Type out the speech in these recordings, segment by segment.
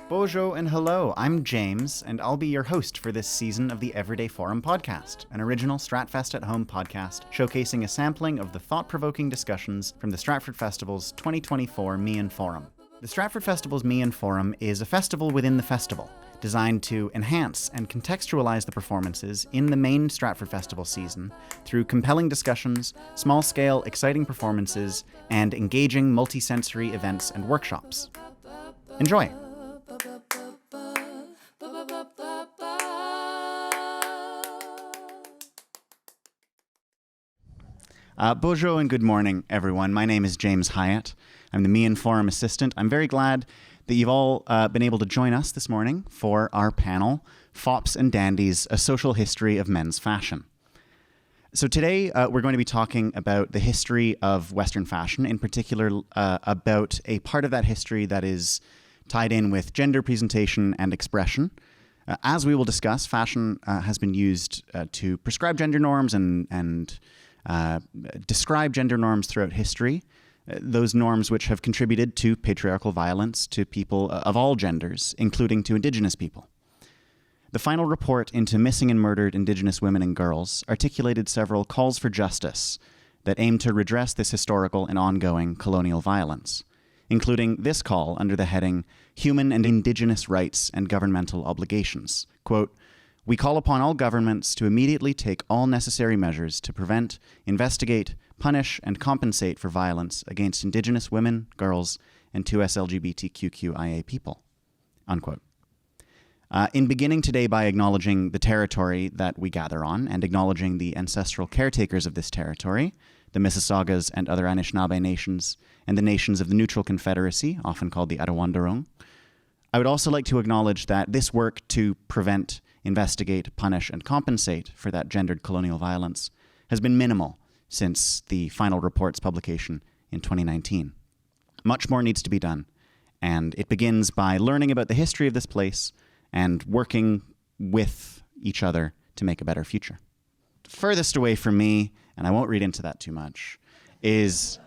Bonjour and hello, I'm James, and I'll be your host for this season of the Everyday Forum podcast, an original Stratfest at Home podcast showcasing a sampling of the thought-provoking discussions from the Stratford Festival's 2024 Meighen Forum. The Stratford Festival's Meighen Forum is a festival within the festival, designed to enhance and contextualize the performances in the main Stratford Festival season through compelling discussions, small-scale, exciting performances, and engaging multi-sensory events and workshops. Enjoy! Bonjour and good morning, everyone. My name is James Hyett. I'm the Meighen Forum assistant. I'm very glad that you've all been able to join us this morning for our panel, Fops and Dandies, A Social History of Men's Fashion. So today we're going to be talking about the history of Western fashion, in particular about a part of that history that is tied in with gender presentation and expression. As we will discuss, fashion has been used to prescribe gender norms and describe gender norms throughout history, those norms which have contributed to patriarchal violence to people of all genders, including to Indigenous people. The final report into missing and murdered Indigenous women and girls articulated several calls for justice that aim to redress this historical and ongoing colonial violence, including this call under the heading Human and Indigenous Rights and Governmental Obligations. Quote, "We call upon all governments to immediately take all necessary measures to prevent, investigate, punish, and compensate for violence against Indigenous women, girls, and 2S LGBTQIA people." Unquote. In beginning today by acknowledging the territory that we gather on and acknowledging the ancestral caretakers of this territory, the Mississaugas and other Anishinaabe nations, and the nations of the Neutral Confederacy, often called the Arawundarung, I would also like to acknowledge that this work to prevent, investigate, punish, and compensate for that gendered colonial violence has been minimal since the final report's publication in 2019. Much more needs to be done, and it begins by learning about the history of this place and working with each other to make a better future. Furthest away from me, and I won't read into that too much, is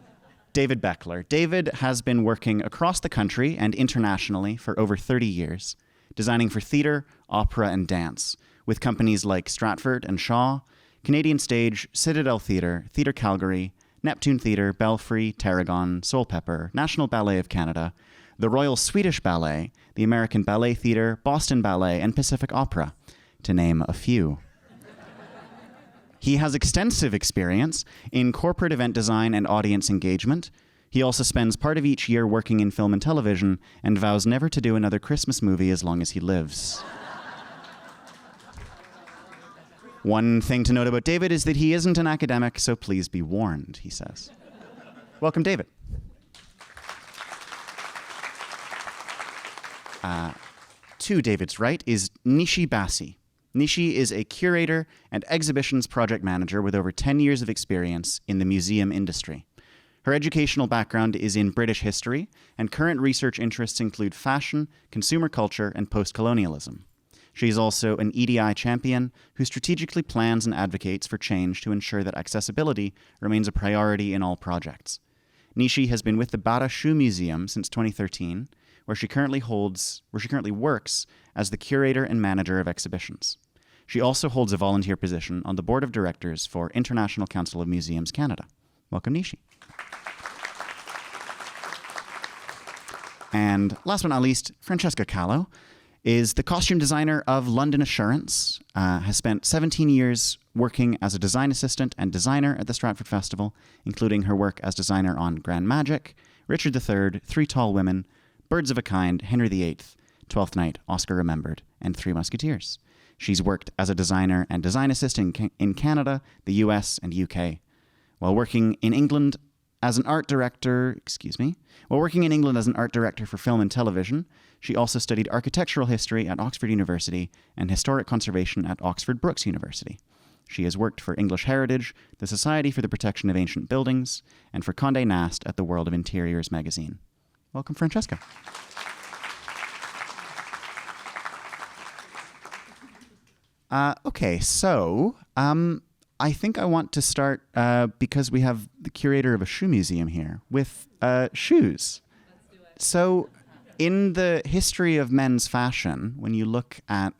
David Boechler. David has been working across the country and internationally for over 30 years, designing for theatre, opera, and dance, with companies like Stratford and Shaw, Canadian Stage, Citadel Theatre, Theatre Calgary, Neptune Theatre, Belfry, Tarragon, Soul Pepper, National Ballet of Canada, the Royal Swedish Ballet, the American Ballet Theatre, Boston Ballet, and Pacific Opera, to name a few. He has extensive experience in corporate event design and audience engagement. He also spends part of each year working in film and television and vows never to do another Christmas movie as long as he lives. One thing to note about David is that he isn't an academic, so please be warned, he says. Welcome, David. To David's right is Nishi Bassi. Nishi is a curator and exhibitions project manager with over 10 years of experience in the museum industry. Her educational background is in British history, and current research interests include fashion, consumer culture, and post-colonialism. She is also an EDI champion who strategically plans and advocates for change to ensure that accessibility remains a priority in all projects. Nishi has been with the Bata Shoe Museum since 2013, where she currently works as the curator and manager of exhibitions. She also holds a volunteer position on the board of directors for International Council of Museums Canada. Welcome, Nishi. And last but not least, Francesca Callow is the costume designer of London Assurance, has spent 17 years working as a design assistant and designer at the Stratford Festival, including her work as designer on Grand Magic, Richard III, Three Tall Women, Birds of a Kind, Henry VIII, Twelfth Night, Oscar Remembered, and Three Musketeers. She's worked as a designer and design assistant in Canada, the US, and UK. While working in England as an art director for film and television, she also studied architectural history at Oxford University and historic conservation at Oxford Brookes University. She has worked for English Heritage, the Society for the Protection of Ancient Buildings, and for Condé Nast at the World of Interiors magazine. Welcome, Francesca. Okay, so I think I want to start, because we have the curator of a shoe museum here, with shoes. Let's do it. So In the history of men's fashion, when you look at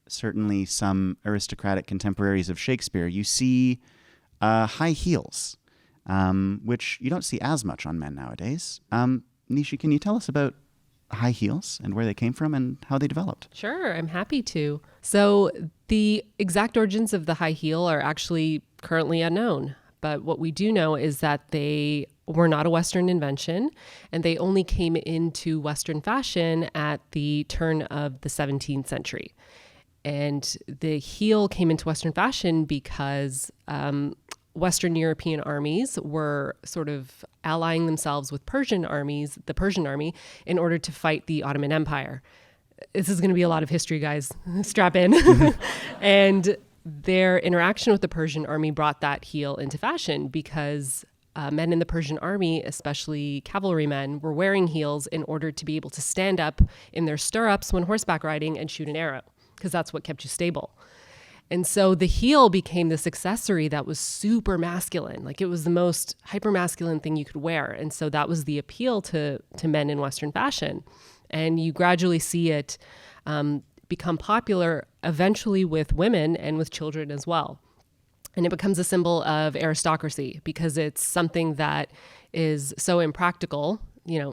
certainly some aristocratic contemporaries of Shakespeare, you see high heels, which you don't see as much on men nowadays. Nishi, can you tell us about high heels and where they came from and how they developed? Sure, I'm happy to. So the exact origins of the high heel are actually currently unknown. But what we do know is that they were not a Western invention, and they only came into Western fashion at the turn of the 17th century. And the heel came into Western fashion because Western European armies were sort of allying themselves with Persian armies, the Persian army, in order to fight the Ottoman Empire. This is going to be a lot of history, guys. Strap in. And their interaction with the Persian army brought that heel into fashion because men in the Persian army, especially cavalrymen, were wearing heels in order to be able to stand up in their stirrups when horseback riding and shoot an arrow, because that's what kept you stable. And so the heel became this accessory that was super masculine. Like, it was the most hyper-masculine thing you could wear. And so that was the appeal to men in Western fashion. And you gradually see it become popular eventually with women and with children as well. And it becomes a symbol of aristocracy because it's something that is so impractical,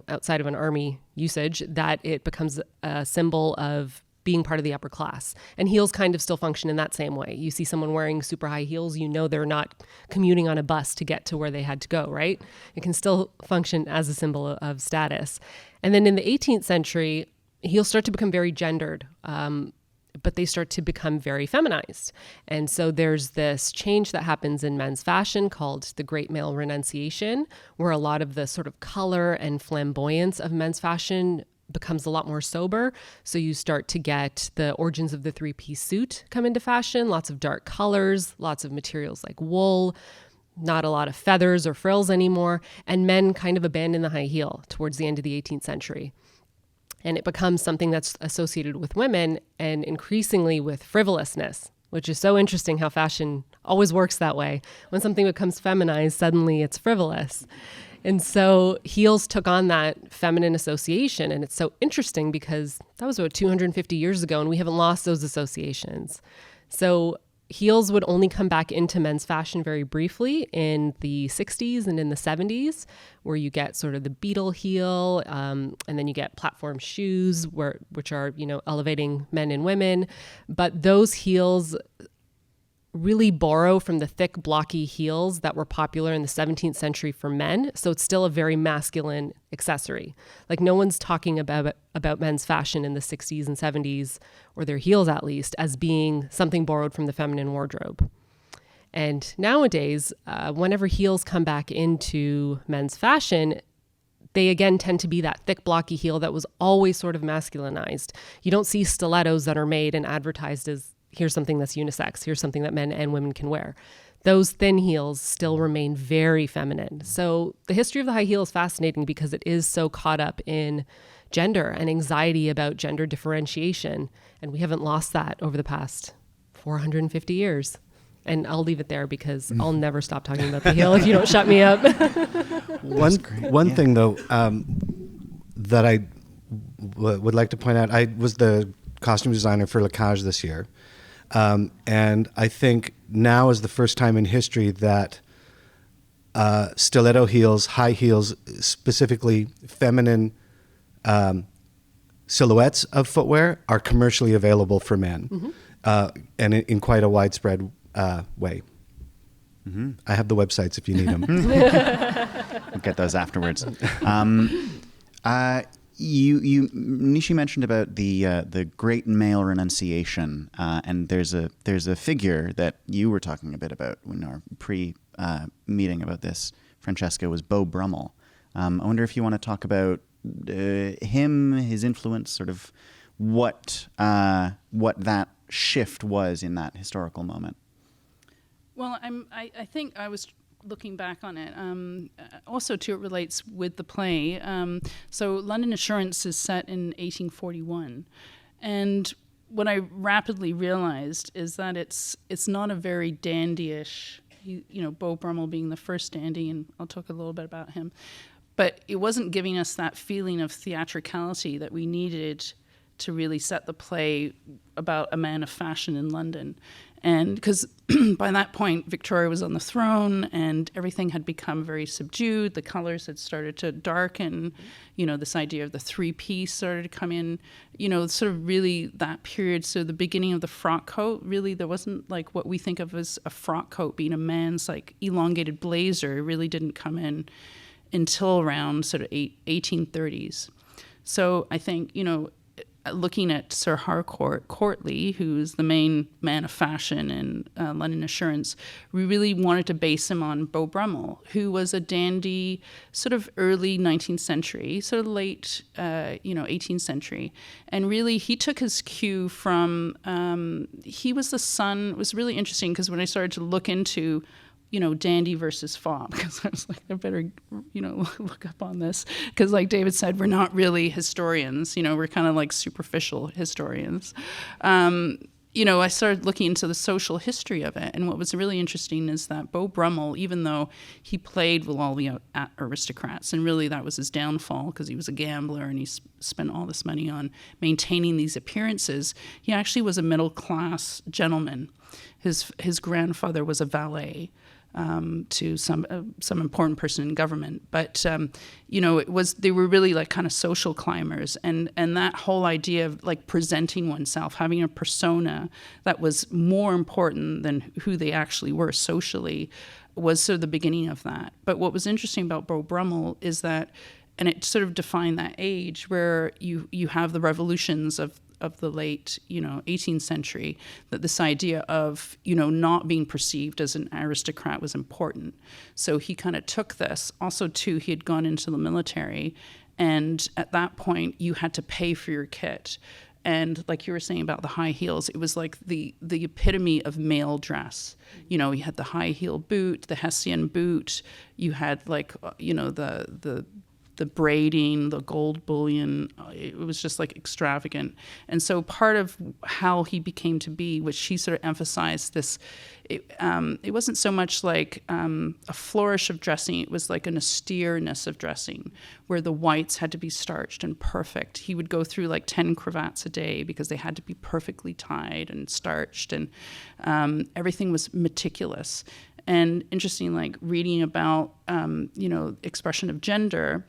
outside of an army usage, that it becomes a symbol of being part of the upper class. And heels kind of still function in that same way. You see someone wearing super high heels, they're not commuting on a bus to get to where they had to go, right? It can still function as a symbol of status. And then in the 18th century, heels start to become very gendered, but they start to become very feminized. And so there's this change that happens in men's fashion called the Great Male Renunciation, where a lot of the sort of color and flamboyance of men's fashion becomes a lot more sober. So you start to get the origins of the three-piece suit come into fashion, lots of dark colors, lots of materials like wool, not a lot of feathers or frills anymore, and men kind of abandon the high heel towards the end of the 18th century. And it becomes something that's associated with women and increasingly with frivolousness, which is so interesting how fashion always works that way. When something becomes feminized, suddenly it's frivolous. And so heels took on that feminine association. And it's so interesting because that was about 250 years ago, and we haven't lost those associations. So heels would only come back into men's fashion very briefly in the 60s and in the 70s, where you get sort of the beetle heel, and then you get platform shoes, which are, elevating men and women. But those heels really borrow from the thick, blocky heels that were popular in the 17th century for men. So it's still a very masculine accessory. Like, no one's talking about men's fashion in the 60s and 70s, or their heels at least, as being something borrowed from the feminine wardrobe. And nowadays, whenever heels come back into men's fashion, they again tend to be that thick, blocky heel that was always sort of masculinized. You don't see stilettos that are made and advertised as, here's something that's unisex, here's something that men and women can wear. Those thin heels still remain very feminine. So the history of the high heel is fascinating because it is so caught up in gender and anxiety about gender differentiation. And we haven't lost that over the past 450 years. And I'll leave it there because I'll never stop talking about the heel if you don't shut me up. One thing, though, that I would like to point out, I was the costume designer for La Cage this year. And I think now is the first time in history that stiletto heels, high heels, specifically feminine silhouettes of footwear are commercially available for men, and in quite a widespread way. Mm-hmm. I have the websites if you need them. We'll get those afterwards. Nishi mentioned about the Great Male Renunciation, and there's a figure that you were talking a bit about in our pre-meeting about this, Francesca, was Beau Brummel. I wonder if you want to talk about him, his influence, sort of what that shift was in that historical moment. Well, I think I was looking back on it. Also, too, it relates with the play. So London Assurance is set in 1841. And what I rapidly realized is that it's not a very dandyish, Beau Brummel being the first dandy, and I'll talk a little bit about him. but it wasn't giving us that feeling of theatricality that we needed to really set the play about a man of fashion in London. And because by that point, Victoria was on the throne and everything had become very subdued. The colors had started to darken. This idea of the three-piece started to come in, sort of really that period. So the beginning of the frock coat, really, there wasn't like what we think of as a frock coat being a man's like elongated blazer. It really didn't come in until around sort of 1830s. So I think, looking at Sir Harcourt Courtly, who's the main man of fashion in London Assurance, we really wanted to base him on Beau Brummel, who was a dandy, sort of early 19th century, sort of late, 18th century. And really, he took his cue from, he was the son, it was really interesting because when I started to look into dandy versus fop, because I was like, I better, look up on this. Because like David said, we're not really historians, we're kind of like superficial historians. I started looking into the social history of it. And what was really interesting is that Beau Brummel, even though he played with all the aristocrats, and really that was his downfall because he was a gambler and he spent all this money on maintaining these appearances, he actually was a middle-class gentleman. His grandfather was a valet. To some important person in government, but they were really like kind of social climbers, and that whole idea of like presenting oneself, having a persona that was more important than who they actually were socially, was sort of the beginning of that. But what was interesting about Beau Brummel is that, and it sort of defined that age where you have the revolutions of the late, 18th century, that this idea of, not being perceived as an aristocrat was important. So he kind of took this. Also, too, he had gone into the military, and at that point, you had to pay for your kit. And like you were saying about the high heels, it was like the epitome of male dress. You had the high heel boot, the Hessian boot. You had like, the braiding, the gold bullion, it was just like extravagant. And so part of how he became to be, which he sort of emphasized this, it wasn't so much like a flourish of dressing, it was like an austereness of dressing, where the whites had to be starched and perfect. He would go through like 10 cravats a day because they had to be perfectly tied and starched, and everything was meticulous. And interesting, like reading about, expression of gender,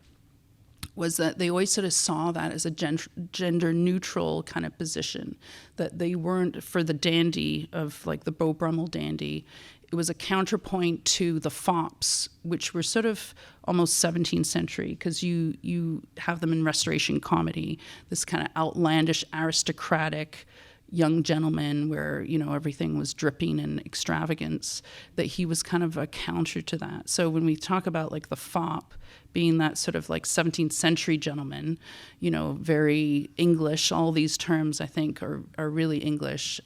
was that they always sort of saw that as a gender neutral kind of position, that they weren't for the dandy of like the Beau Brummel dandy. It was a counterpoint to the fops, which were sort of almost 17th century, because you have them in Restoration comedy, this kind of outlandish aristocratic young gentleman where, everything was dripping in extravagance, that he was kind of a counter to that. So when we talk about like the fop being that sort of like 17th century gentleman, very English, all these terms I think are really English.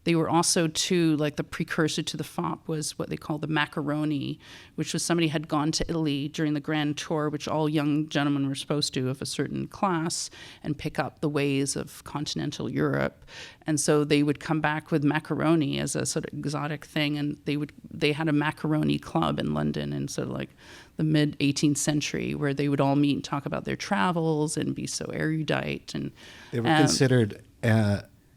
They were also too, like the precursor to the fop was what they call the macaroni, which was somebody had gone to Italy during the Grand Tour, which all young gentlemen were supposed to of a certain class, and pick up the ways of continental Europe. And so they would come back with macaroni as a sort of exotic thing, and they had a macaroni club in London in sort of like the mid 18th century, where they would all meet and talk about their travels and be so erudite. And they were considered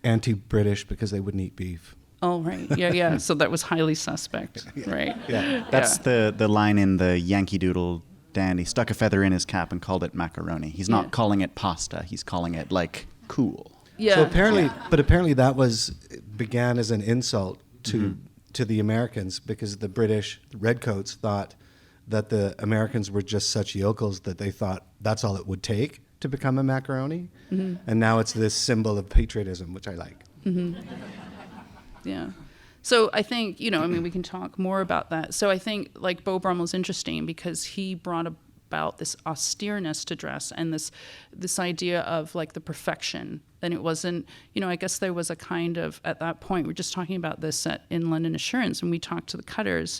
anti-British because they wouldn't eat beef. Oh, right. Yeah. So that was highly suspect, right? Yeah. That's the line in the Yankee Doodle Dandy. Stuck a feather in his cap and called it macaroni. He's not calling it pasta. He's calling it like cool. Yeah. So apparently that began as an insult to the Americans, because the British redcoats thought that the Americans were just such yokels that they thought that's all it would take to become a macaroni. Mm-hmm. And now it's this symbol of patriotism, which I like. Mm-hmm. Yeah. So I think, we can talk more about that. So I think like Beau Brummel's interesting because he brought about this austereness to dress and this idea of like the perfection. And it wasn't, I guess there was a kind of, at that point, we're just talking about this in London Assurance, when we talked to the cutters,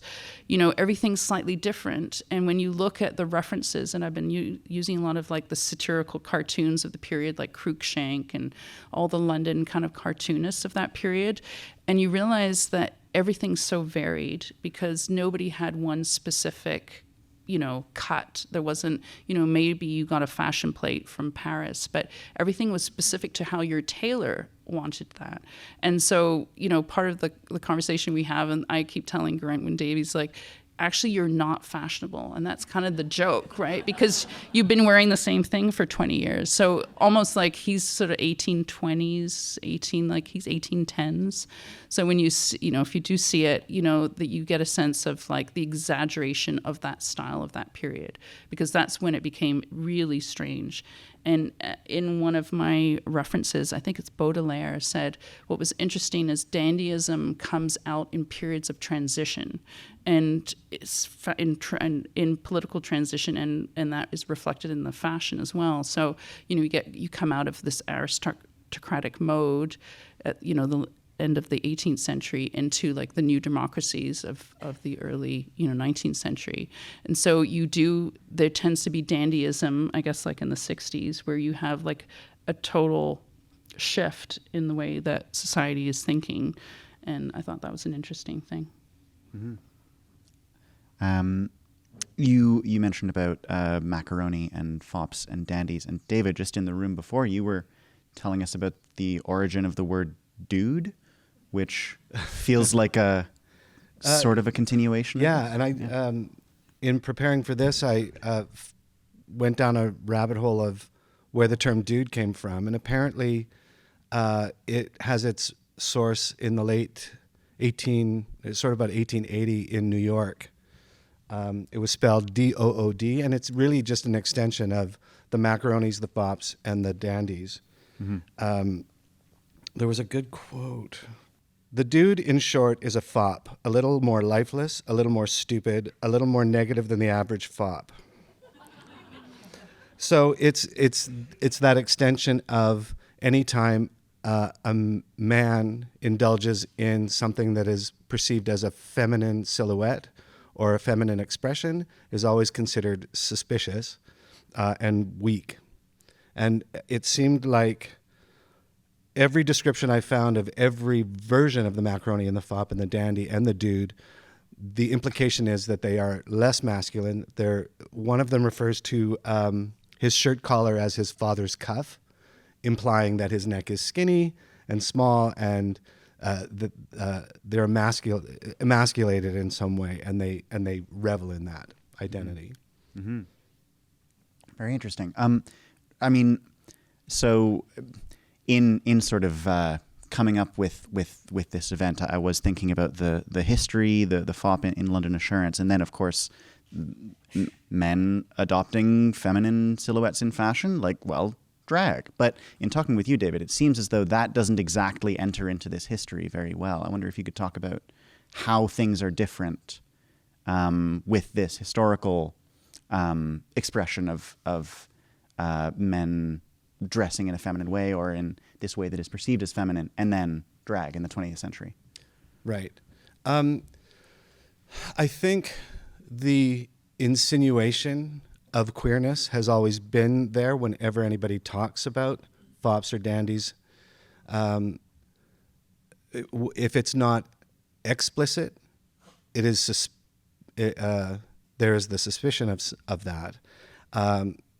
everything's slightly different. And when you look at the references, and I've been using a lot of like the satirical cartoons of the period, like Cruikshank and all the London kind of cartoonists of that period, and you realize that everything's so varied because nobody had one specific cut. There wasn't, maybe you got a fashion plate from Paris, but everything was specific to how your tailor wanted that. And so, part of the conversation we have, and I keep telling Grant when Davey's like, actually, you're not fashionable. And that's kind of the joke, right? Because you've been wearing the same thing for 20 years. So almost like he's sort of 1820s, he's 1810s. So when you, if you do see it, that you get a sense of like the exaggeration of that style of that period, because that's when it became really strange. And in one of my references, I think it's Baudelaire, said what was interesting is dandyism comes out in periods of transition, and it's in political transition, and that is reflected in the fashion as well. So you come out of this aristocratic mode at the end of the 18th century into like the new democracies of the early 19th century. And so there tends to be dandyism, I guess, like in the 60s, where you have like a total shift in the way that society is thinking. And I thought that was an interesting thing. Mm-hmm. You mentioned about macaroni and fops and dandies, and David, just in the room before, you were telling us about the origin of the word dude, which feels like a sort of a continuation. Yeah, and I, in preparing for this, I went down a rabbit hole of where the term dude came from, and apparently it has its source in the late sort of about 1880 in New York. It was spelled D-O-O-D, and it's really just an extension of the macaronis, the fops, and the dandies. Mm-hmm. There was a good quote. The dude, in short, is a fop, a little more lifeless, a little more stupid, a little more negative than the average fop. So it's that extension of any time a man indulges in something that is perceived as a feminine silhouette or a feminine expression is always considered suspicious and weak. And it seemed like every description I found of every version of the macaroni and the fop and the dandy and the dude, the implication is that they are less masculine. One of them refers to his shirt collar as his father's cuff, implying that his neck is skinny and small, and they're emasculated in some way, and they revel in that identity. Mm-hmm. Very interesting. I mean, so in sort of coming up with this event, I was thinking about the history, the fop in London Assurance, and then of course men adopting feminine silhouettes in fashion, like, well, drag. But in talking with you, David, it seems as though that doesn't exactly enter into this history very well. I wonder if you could talk about how things are different with this historical expression of men dressing in a feminine way or in this way that is perceived as feminine, and then drag in the 20th century. Right. I think the insinuation of queerness has always been there whenever anybody talks about fops or dandies. If it's not explicit, it is there is the suspicion of that.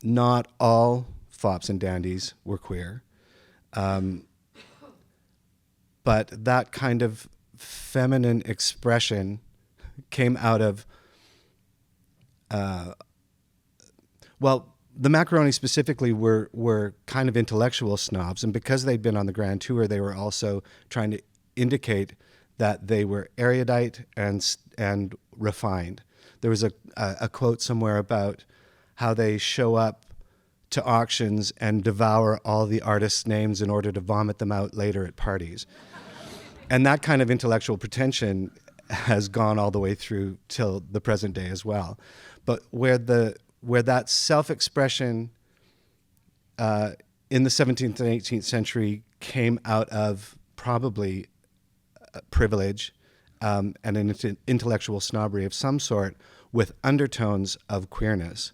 Not all fops and dandies were queer, but that kind of feminine expression came out of the macaroni specifically were kind of intellectual snobs, and because they'd been on the Grand Tour, they were also trying to indicate that they were erudite and refined. There was a quote somewhere about how they show up to auctions and devour all the artists' names in order to vomit them out later at parties. And that kind of intellectual pretension has gone all the way through till the present day as well. But where that self-expression in the 17th and 18th century came out of probably privilege and an intellectual snobbery of some sort with undertones of queerness.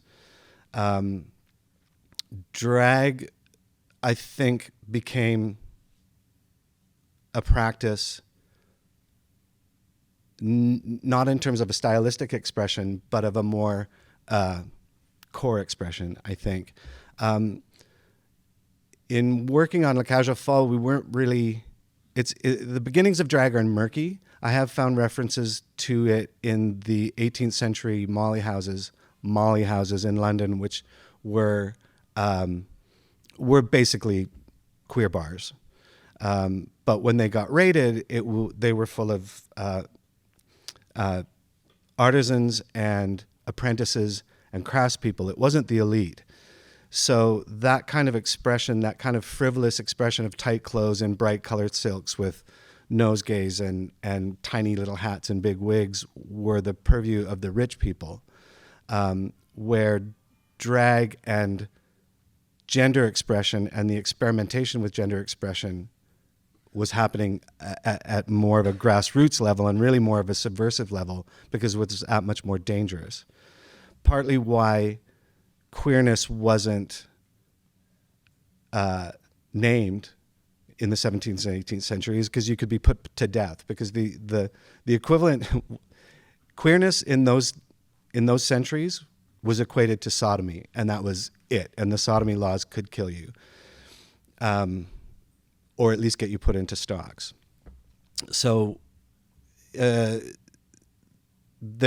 Drag, I think, became a practice not in terms of a stylistic expression, but of a more core expression, I think. In working on La Cage aux Folles, we weren't really... the beginnings of drag are murky. I have found references to it in the 18th century molly houses in London, which were basically queer bars. But when they got raided, they were full of artisans and apprentices and craftspeople. It wasn't the elite. So that kind of expression, that kind of frivolous expression of tight clothes and bright colored silks with nosegays and tiny little hats and big wigs were the purview of the rich people, where drag and gender expression and the experimentation with gender expression was happening at more of a grassroots level and really more of a subversive level because it was that much more dangerous. Partly why queerness wasn't named in the 17th and 18th centuries because you could be put to death because the equivalent queerness in those centuries was equated to sodomy, and that was it. And the sodomy laws could kill you, or at least get you put into stocks. So there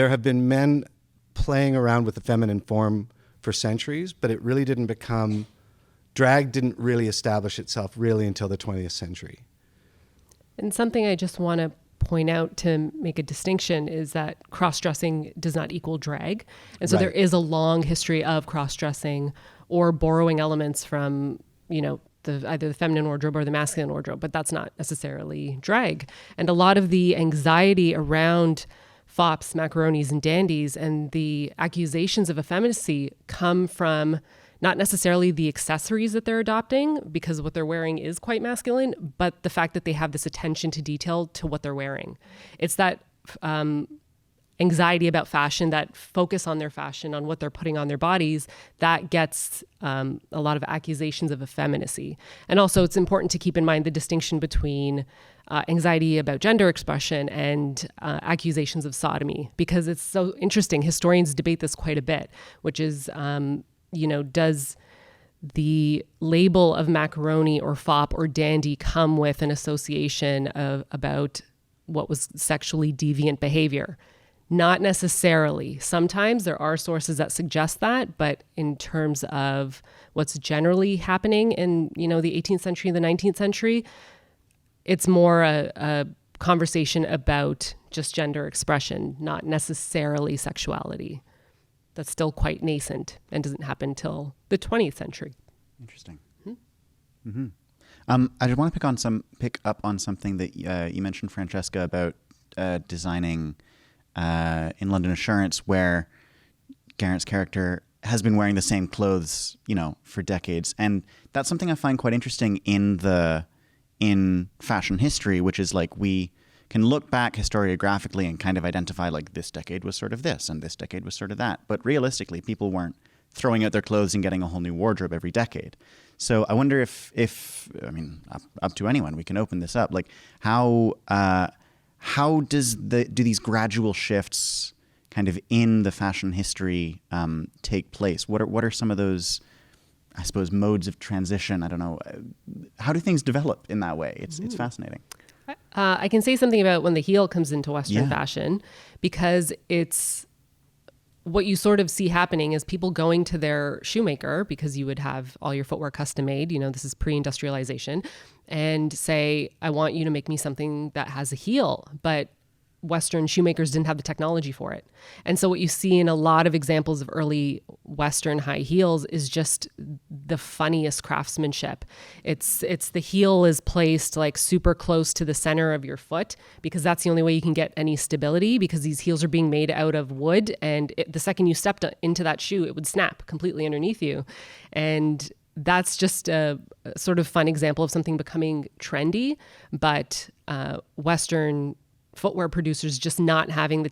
have been men playing around with the feminine form for centuries, but it really didn't become... Drag didn't really establish itself really until the 20th century. And something I just want to point out to make a distinction is that cross-dressing does not equal drag. And so Right. there is a long history of cross-dressing or borrowing elements from, either the feminine wardrobe or the masculine wardrobe, but that's not necessarily drag. And a lot of the anxiety around fops, macaronis, and dandies and the accusations of effeminacy come from not necessarily the accessories that they're adopting, because what they're wearing is quite masculine, but the fact that they have this attention to detail to what they're wearing. It's that anxiety about fashion, that focus on their fashion, on what they're putting on their bodies, that gets a lot of accusations of effeminacy. And also it's important to keep in mind the distinction between anxiety about gender expression and accusations of sodomy, because it's so interesting. Historians debate this quite a bit, which is, does the label of macaroni or fop or dandy come with an association about what was sexually deviant behavior? Not necessarily. Sometimes there are sources that suggest that, but in terms of what's generally happening in, the 18th century and the 19th century, it's more a conversation about just gender expression, not necessarily sexuality. That's still quite nascent and doesn't happen till the 20th century. Interesting. Mm-hmm. I just want to pick up on something that you mentioned, Francesca, about designing in London Assurance, where Garrett's character has been wearing the same clothes, for decades, and that's something I find quite interesting in fashion history, which is like we can look back historiographically and kind of identify like this decade was sort of this and this decade was sort of that. But realistically, people weren't throwing out their clothes and getting a whole new wardrobe every decade. So I wonder if up to anyone, we can open this up. Like how do these gradual shifts kind of in the fashion history take place? What are some of those, I suppose, modes of transition? I don't know. How do things develop in that way? It's fascinating. I can say something about when the heel comes into Western fashion, because it's what you sort of see happening is people going to their shoemaker, because you would have all your footwear custom made, this is pre-industrialization, and say, I want you to make me something that has a heel, but Western shoemakers didn't have the technology for it. And so what you see in a lot of examples of early Western high heels is just the funniest craftsmanship. It's the heel is placed like super close to the center of your foot, because that's the only way you can get any stability, because these heels are being made out of wood, and the second you stepped into that shoe, it would snap completely underneath you. And that's just a sort of fun example of something becoming trendy, but Western footwear producers just not having the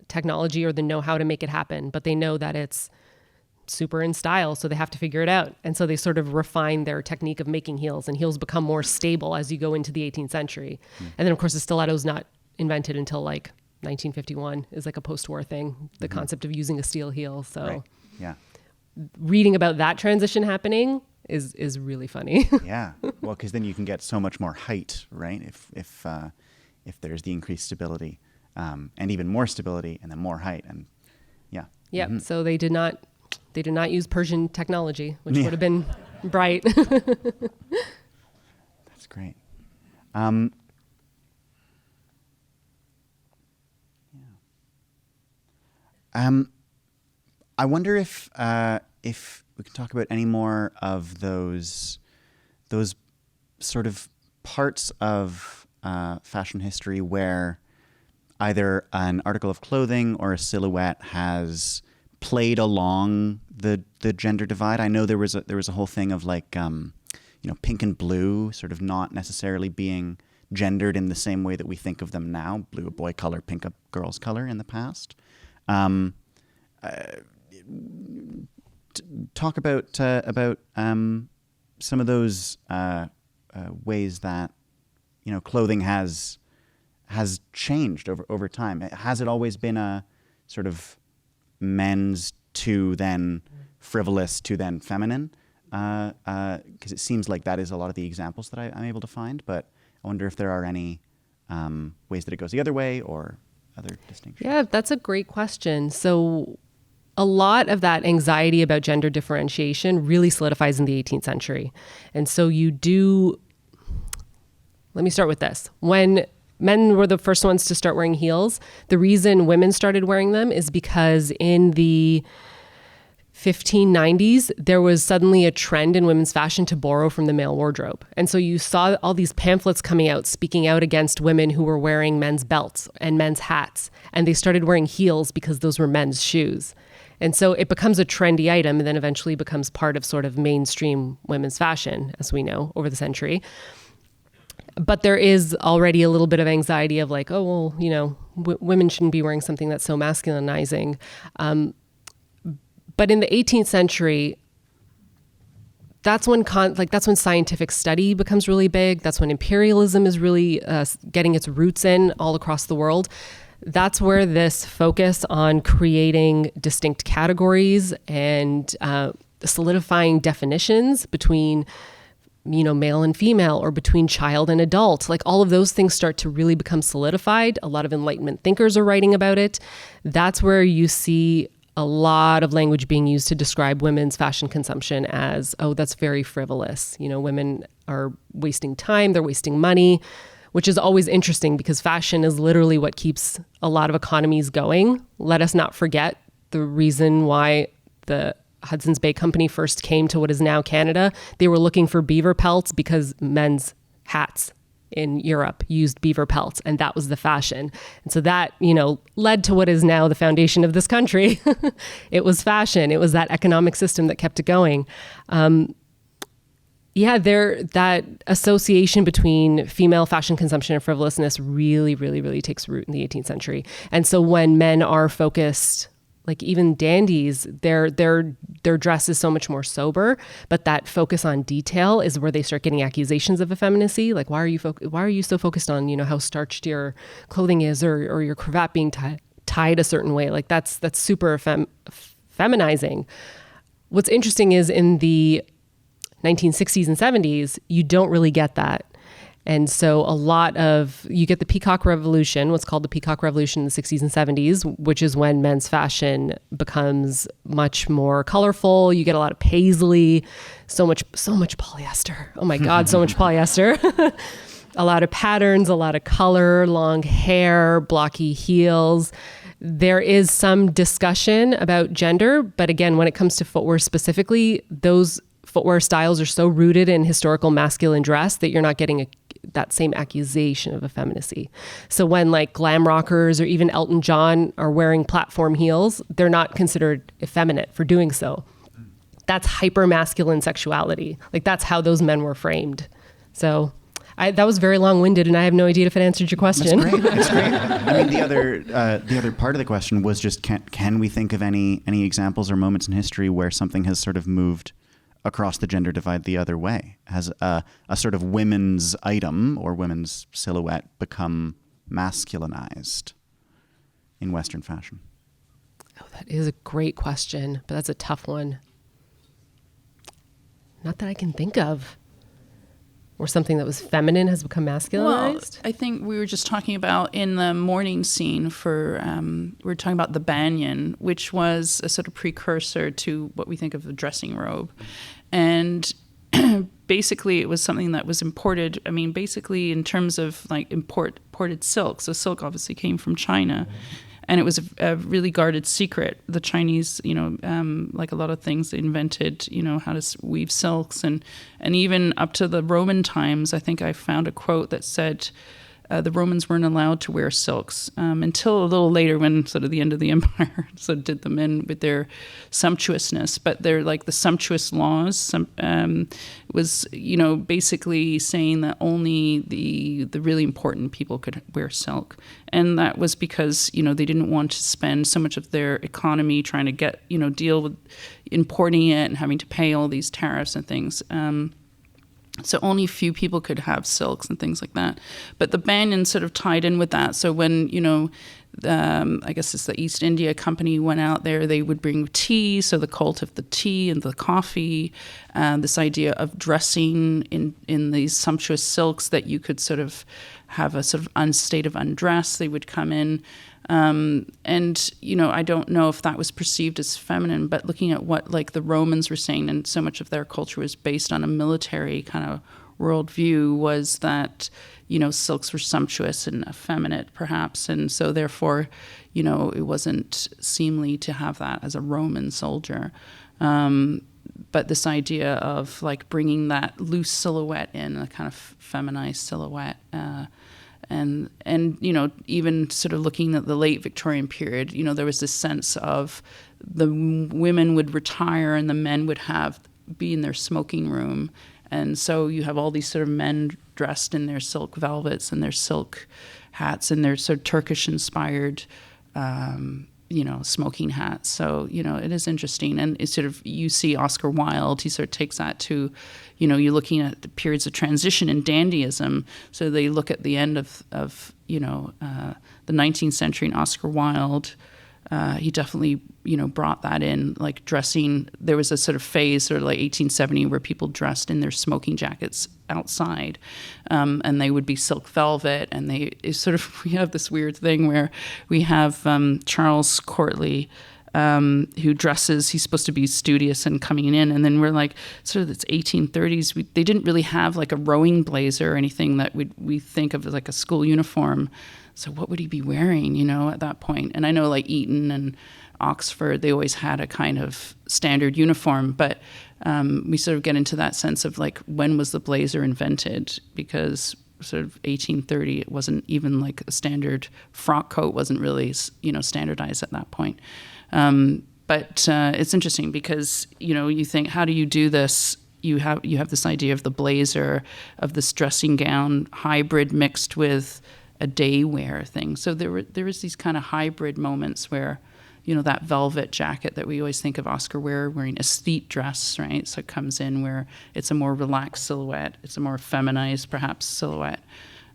technology or the know-how to make it happen, but they know that it's super in style, so they have to figure it out. And so they sort of refine their technique of making heels, and heels become more stable as you go into the 18th century. And then, of course, the stiletto's not invented until like 1951 is like a post-war thing, the concept of using a steel heel. So Right. Yeah. reading about that transition happening is really funny. Yeah. Well, because then you can get so much more height, right? If there's the increased stability, and even more stability, and then more height, and yeah. Yep. Mhm. So they did not use Persian technology, which would have been bright. That's great. I wonder if we can talk about any more of those sort of parts of fashion history where either an article of clothing or a silhouette has played along the gender divide. I know there was a whole thing of like pink and blue sort of not necessarily being gendered in the same way that we think of them now. Blue a boy color, pink a girl's color in the past. Talk about some of those ways that clothing has changed over time. Has it always been a sort of men's to then frivolous to then feminine? Because it seems like that is a lot of the examples that I'm able to find. But I wonder if there are any ways that it goes the other way or other distinctions. Yeah, that's a great question. So a lot of that anxiety about gender differentiation really solidifies in the 18th century. And so let me start with this. When men were the first ones to start wearing heels, the reason women started wearing them is because in the 1590s, there was suddenly a trend in women's fashion to borrow from the male wardrobe. And so you saw all these pamphlets coming out, speaking out against women who were wearing men's belts and men's hats. And they started wearing heels because those were men's shoes. And so it becomes a trendy item and then eventually becomes part of sort of mainstream women's fashion, as we know, over the century. But there is already a little bit of anxiety of like, oh, well, women shouldn't be wearing something that's so masculinizing. But in the 18th century, that's when scientific study becomes really big. That's when imperialism is really getting its roots in all across the world. That's where this focus on creating distinct categories and solidifying definitions between male and female or between child and adult, like all of those things start to really become solidified. A lot of Enlightenment thinkers are writing about it. That's where you see a lot of language being used to describe women's fashion consumption as, oh, that's very frivolous. Women are wasting time, they're wasting money, which is always interesting because fashion is literally what keeps a lot of economies going. Let us not forget the reason why the Hudson's Bay Company first came to what is now Canada. They were looking for beaver pelts because men's hats in Europe used beaver pelts, and that was the fashion. And so that, led to what is now the foundation of this country. It was fashion. It was that economic system that kept it going. That association between female fashion consumption and frivolousness really, really, really takes root in the 18th century. And so when men are focused, like even dandies, their dress is so much more sober, but that focus on detail is where they start getting accusations of effeminacy. Like, why are you so focused on how starched your clothing is, or your cravat being tied a certain way? Like that's super feminizing. What's interesting is in the 1960s and 70s, you don't really get that. And so you get the Peacock Revolution, what's called the Peacock Revolution in the 60s and 70s, which is when men's fashion becomes much more colorful. You get a lot of paisley, so much polyester. Oh my God, so much polyester. A lot of patterns, a lot of color, long hair, blocky heels. There is some discussion about gender, but again, when it comes to footwear specifically, those footwear styles are so rooted in historical masculine dress that you're not getting that same accusation of effeminacy. So when like glam rockers or even Elton John are wearing platform heels, they're not considered effeminate for doing so. That's hyper masculine sexuality. Like that's how those men were framed. So that was very long-winded, and I have no idea if it answered your question. That's great. That's great. I mean, the other part of the question was just can we think of any examples or moments in history where something has sort of moved across the gender divide the other way? Has a sort of women's item or women's silhouette become masculinized? in Western fashion? Oh, that is a great question, but that's a tough one. Not that I can think of. Or something that was feminine has become masculinized? Well, I think we were just talking about in the morning scene for, we were talking about the banyan, which was a sort of precursor to what we think of the dressing robe. And basically it was something that was imported, I mean, basically in terms of like imported silk. So silk obviously came from China. And it was a really guarded secret. The Chinese, like a lot of things, they invented, how to weave silks. And even up to the Roman times, I think I found a quote that said the Romans weren't allowed to wear silks until a little later when sort of the end of the empire sort of did them in with their sumptuousness. But they're like the sumptuous laws was, basically saying that only the really important people could wear silk. And that was because, they didn't want to spend so much of their economy trying to get, deal with importing it and having to pay all these tariffs and things. So only a few people could have silks and things like that. But the banyan sort of tied in with that. So when, I guess it's the East India Company went out there, they would bring tea, so the cult of the tea and the coffee, this idea of dressing in these sumptuous silks that you could sort of have a sort of state of undress. They would come in. And, I don't know if that was perceived as feminine, but looking at what like the Romans were saying, and so much of their culture was based on a military kind of worldview, was that, silks were sumptuous and effeminate perhaps. And so therefore, it wasn't seemly to have that as a Roman soldier. But this idea of like bringing that loose silhouette in, a kind of feminized silhouette, and even sort of looking at the late Victorian period, there was this sense of the women would retire and the men would be in their smoking room. And so you have all these sort of men dressed in their silk velvets and their silk hats and their sort of Turkish inspired, smoking hats. So, it is interesting. And it's sort of, you see Oscar Wilde, he sort of takes that to, you're looking at the periods of transition in dandyism. So they look at the end of the 19th century, and Oscar Wilde, he definitely, brought that in, like dressing. There was a sort of phase, sort of like 1870, where people dressed in their smoking jackets outside, and they would be silk velvet. And we have this weird thing where we have Charles Courtly, who dresses, he's supposed to be studious and coming in, and then we're like, sort of, it's 1830s. They didn't really have like a rowing blazer or anything that we think of as like a school uniform. So what would he be wearing, at that point? And I know like Eton and Oxford, they always had a kind of standard uniform, but we sort of get into that sense of like, when was the blazer invented? Because sort of 1830, it wasn't even like a standard frock coat wasn't really, standardized at that point. But it's interesting because, you think, how do you do this? You have this idea of the blazer, of this dressing gown hybrid mixed with a day wear thing. So there was these kind of hybrid moments where, that velvet jacket that we always think of Oscar wearing aesthete dress, right? So it comes in where it's a more relaxed silhouette. It's a more feminized, perhaps, silhouette.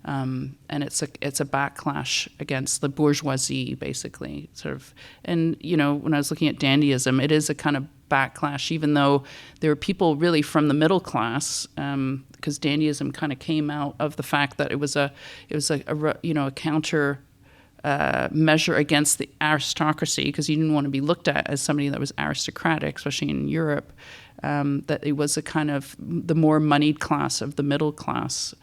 And it's a backlash against the bourgeoisie, basically, sort of. And, when I was looking at dandyism, it is a kind of backlash, even though there were people really from the middle class, because dandyism kind of came out of the fact that it was a counter measure against the aristocracy, because you didn't want to be looked at as somebody that was aristocratic, especially in Europe. That it was a kind of the more moneyed class of the middle class.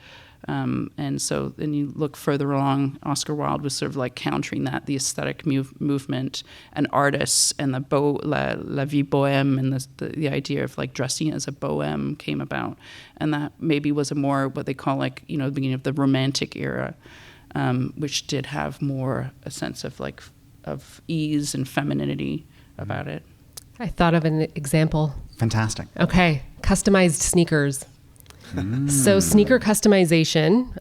And so then you look further along, Oscar Wilde was sort of like countering that, the aesthetic movement and artists, and the la vie bohème, and the idea of like dressing as a bohème came about. And that maybe was a more what they call like, the beginning of the Romantic era, which did have more a sense of like of ease and femininity about it. I thought of an example. Fantastic. Okay, customized sneakers. So sneaker customization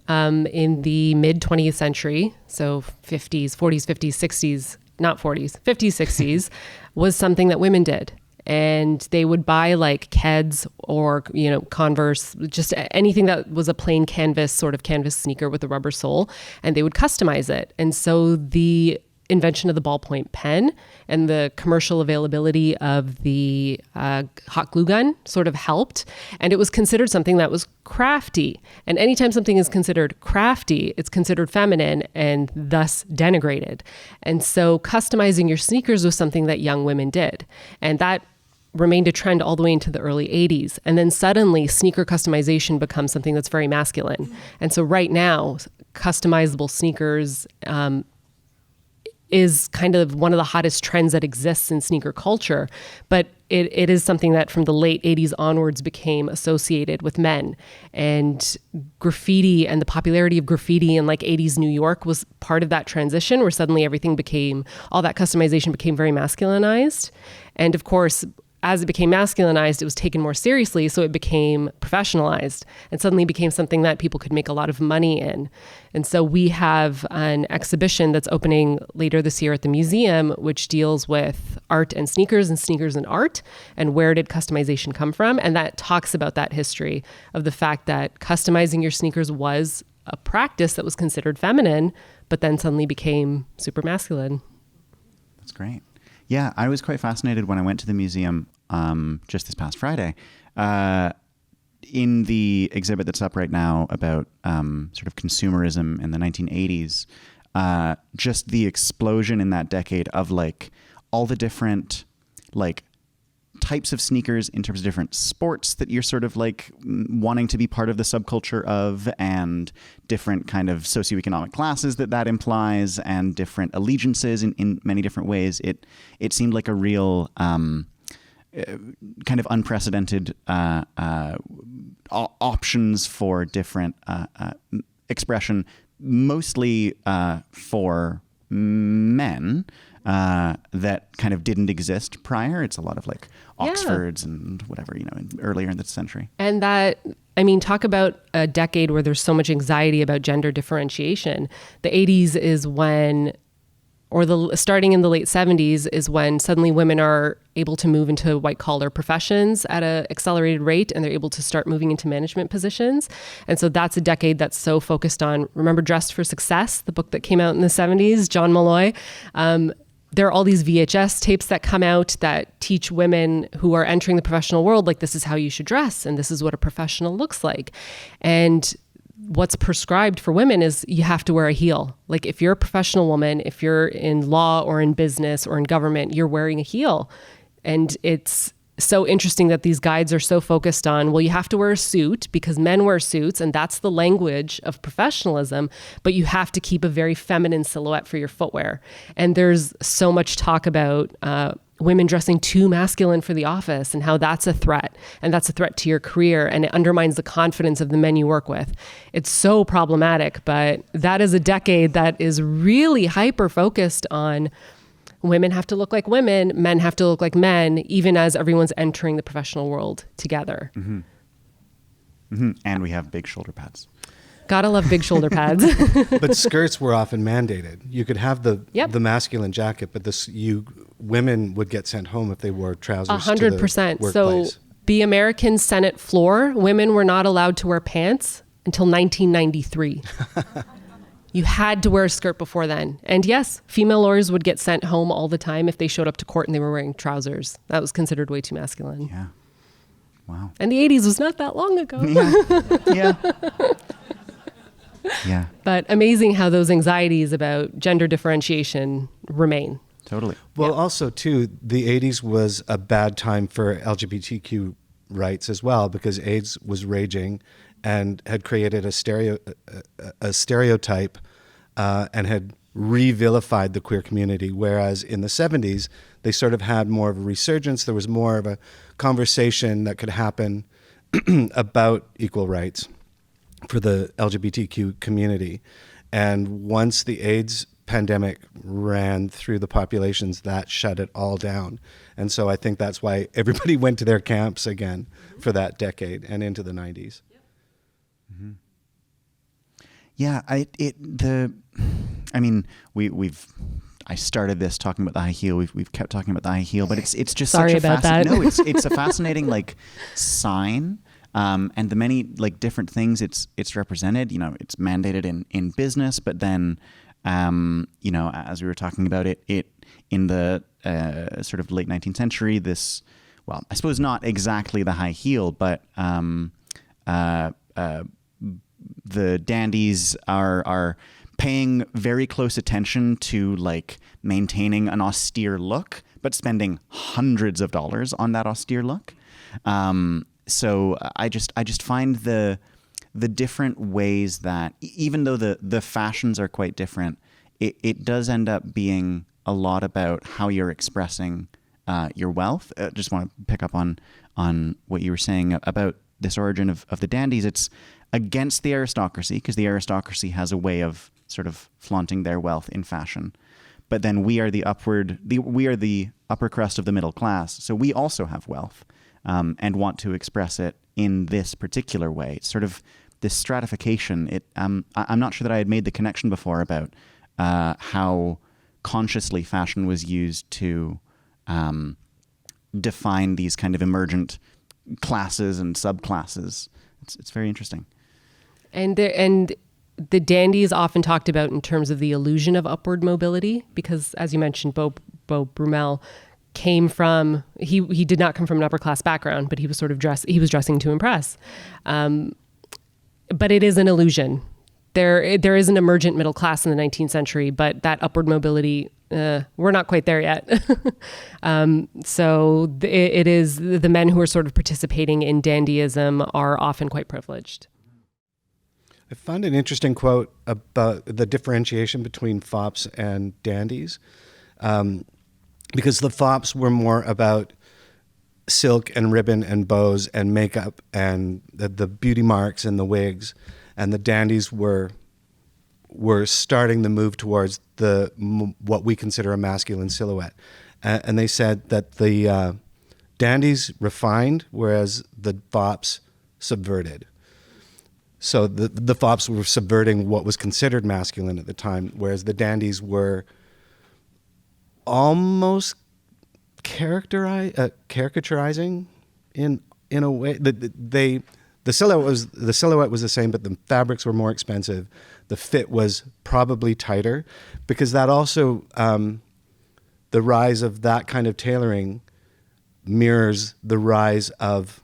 in the mid 20th century, so 50s, 40s, 50s, 60s, not 40s, 50s, 60s, was something that women did. And they would buy like Keds or, Converse, just anything that was a plain canvas sneaker with a rubber sole, and they would customize it. And so the invention of the ballpoint pen and the commercial availability of the hot glue gun sort of helped. And it was considered something that was crafty. And anytime something is considered crafty, it's considered feminine and thus denigrated. And so customizing your sneakers was something that young women did. And that remained a trend all the way into the early 80s. And then suddenly sneaker customization becomes something that's very masculine. And so right now, customizable sneakers is kind of one of the hottest trends that exists in sneaker culture. But it is something that from the late 80s onwards became associated with men. And graffiti and the popularity of graffiti in like 80s New York was part of that transition where suddenly all that customization became very masculinized. And of course, as it became masculinized, it was taken more seriously, so it became professionalized and suddenly became something that people could make a lot of money in. And so we have an exhibition that's opening later this year at the museum, which deals with art and sneakers and art, and where did customization come from? And that talks about that history of the fact that customizing your sneakers was a practice that was considered feminine, but then suddenly became super masculine. That's great. Yeah, I was quite fascinated when I went to the museum just this past Friday. In the exhibit that's up right now about sort of consumerism in the 1980s, just the explosion in that decade of like all the different like types of sneakers in terms of different sports that you're sort of like wanting to be part of the subculture of, and different kind of socioeconomic classes that implies, and different allegiances in many different ways. It seemed like a real kind of unprecedented options for different expression, mostly for men. That kind of didn't exist prior. It's a lot of like Oxfords and whatever, earlier in the century. And that, talk about a decade where there's so much anxiety about gender differentiation. The 80s is when, starting in the late 70s is when suddenly women are able to move into white collar professions at an accelerated rate, and they're able to start moving into management positions. And so that's a decade that's so focused on, remember Dressed for Success, the book that came out in the 70s, John Malloy. There are all these VHS tapes that come out that teach women who are entering the professional world, like, this is how you should dress and this is what a professional looks like. And what's prescribed for women is you have to wear a heel. Like, if you're a professional woman, if you're in law or in business or in government, you're wearing a heel. And it's so interesting that these guides are so focused on, well, you have to wear a suit because men wear suits and that's the language of professionalism, but you have to keep a very feminine silhouette for your footwear. And there's so much talk about women dressing too masculine for the office and how that's a threat, and that's a threat to your career, and it undermines the confidence of the men you work with. It's so problematic, but that is a decade that is really hyper focused on women have to look like women, men have to look like men, even as everyone's entering the professional world together. Mm-hmm. Mm-hmm. And we have big shoulder pads. Gotta love big shoulder pads. But skirts were often mandated. You could have the masculine jacket, but women would get sent home if they wore trousers 100%. to the workplace. So the American Senate floor, women were not allowed to wear pants until 1993. You had to wear a skirt before then. And yes, female lawyers would get sent home all the time if they showed up to court and they were wearing trousers. That was considered way too masculine. Yeah. Wow. And the 80s was not that long ago. Yeah. Yeah. But amazing how those anxieties about gender differentiation remain. Totally. Well, also, too, the 80s was a bad time for LGBTQ rights as well, because AIDS was raging and had created a stereotype and had revilified the queer community. Whereas in the 70s, they sort of had more of a resurgence. There was more of a conversation that could happen about equal rights for the LGBTQ community. And once the AIDS pandemic ran through the populations, that shut it all down. And so I think that's why everybody went to their camps again for that decade and into the 90s. Mm-hmm. Yeah, I started this talking about the high heel. We've kept talking about the high heel, but it's just Sorry such a about that. No, it's a fascinating like sign, and the many like different things it's represented. It's mandated in business, but then as we were talking about it in the sort of late 19th century, this, well, I suppose not exactly the high heel, but the dandies are paying very close attention to like maintaining an austere look, but spending hundreds of dollars on that austere look. So I just find the different ways that even though the fashions are quite different, it does end up being a lot about how you're expressing your wealth. Just want to pick up on what you were saying about this origin of the dandies. It's against the aristocracy because the aristocracy has a way of sort of flaunting their wealth in fashion. But then we are the upper crust of the middle class. So we also have wealth and want to express it in this particular way. It's sort of this stratification. I'm not sure that I had made the connection before about how consciously fashion was used to define these kind of emergent classes and subclasses. It's very interesting. And the dandies often talked about in terms of the illusion of upward mobility, because as you mentioned, Beau Brummel came from, he did not come from an upper class background, but he was dressing to impress. But it is an illusion. There is an emergent middle class in the 19th century, but that upward mobility, we're not quite there yet. So it is the men who are sort of participating in dandyism are often quite privileged. I found an interesting quote about the differentiation between fops and dandies, because the fops were more about silk and ribbon and bows and makeup and the beauty marks and the wigs, and the dandies were starting the move towards what we consider a masculine silhouette. And they said that the dandies refined, whereas the fops subverted. So the fops were subverting what was considered masculine at the time, whereas the dandies were almost caricaturizing in a way. The silhouette was the same, but the fabrics were more expensive. The fit was probably tighter, because that also the rise of that kind of tailoring mirrors the rise of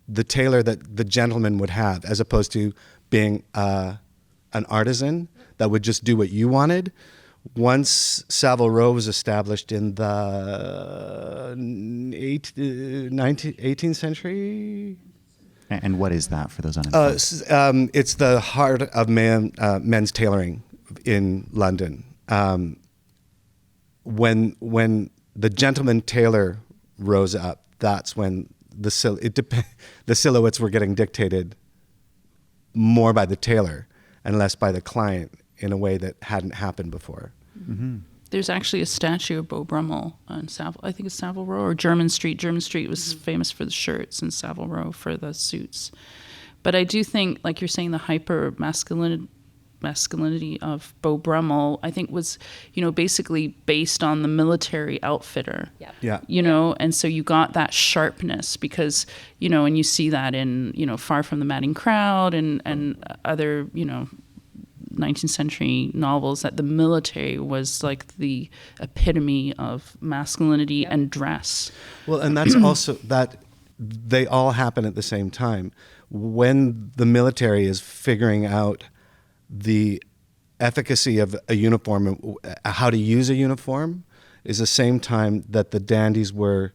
the tailor that the gentleman would have, as opposed to being an artisan that would just do what you wanted. Once Savile Row was established in the 18th century. And what is that for those uninformed? It's the heart of men's tailoring in London. When the gentleman tailor rose up, that's when the silhouettes were getting dictated more by the tailor and less by the client in a way that hadn't happened before. Mm-hmm. There's actually a statue of Beau Brummel on I think it's Savile Row or Jermyn Street. Jermyn Street was famous for the shirts and Savile Row for the suits. But I do think, like you're saying, the hyper masculinity of Beau Brummel, I think was, basically based on the military outfitter. Yep. Yeah. And so you got that sharpness because, and you see that in, Far From the Madding Crowd and other, 19th century novels, that the military was like the epitome of masculinity and dress. Well, and that's also that they all happen at the same time. When the military is figuring out the efficacy of a uniform, how to use a uniform, is the same time that the dandies were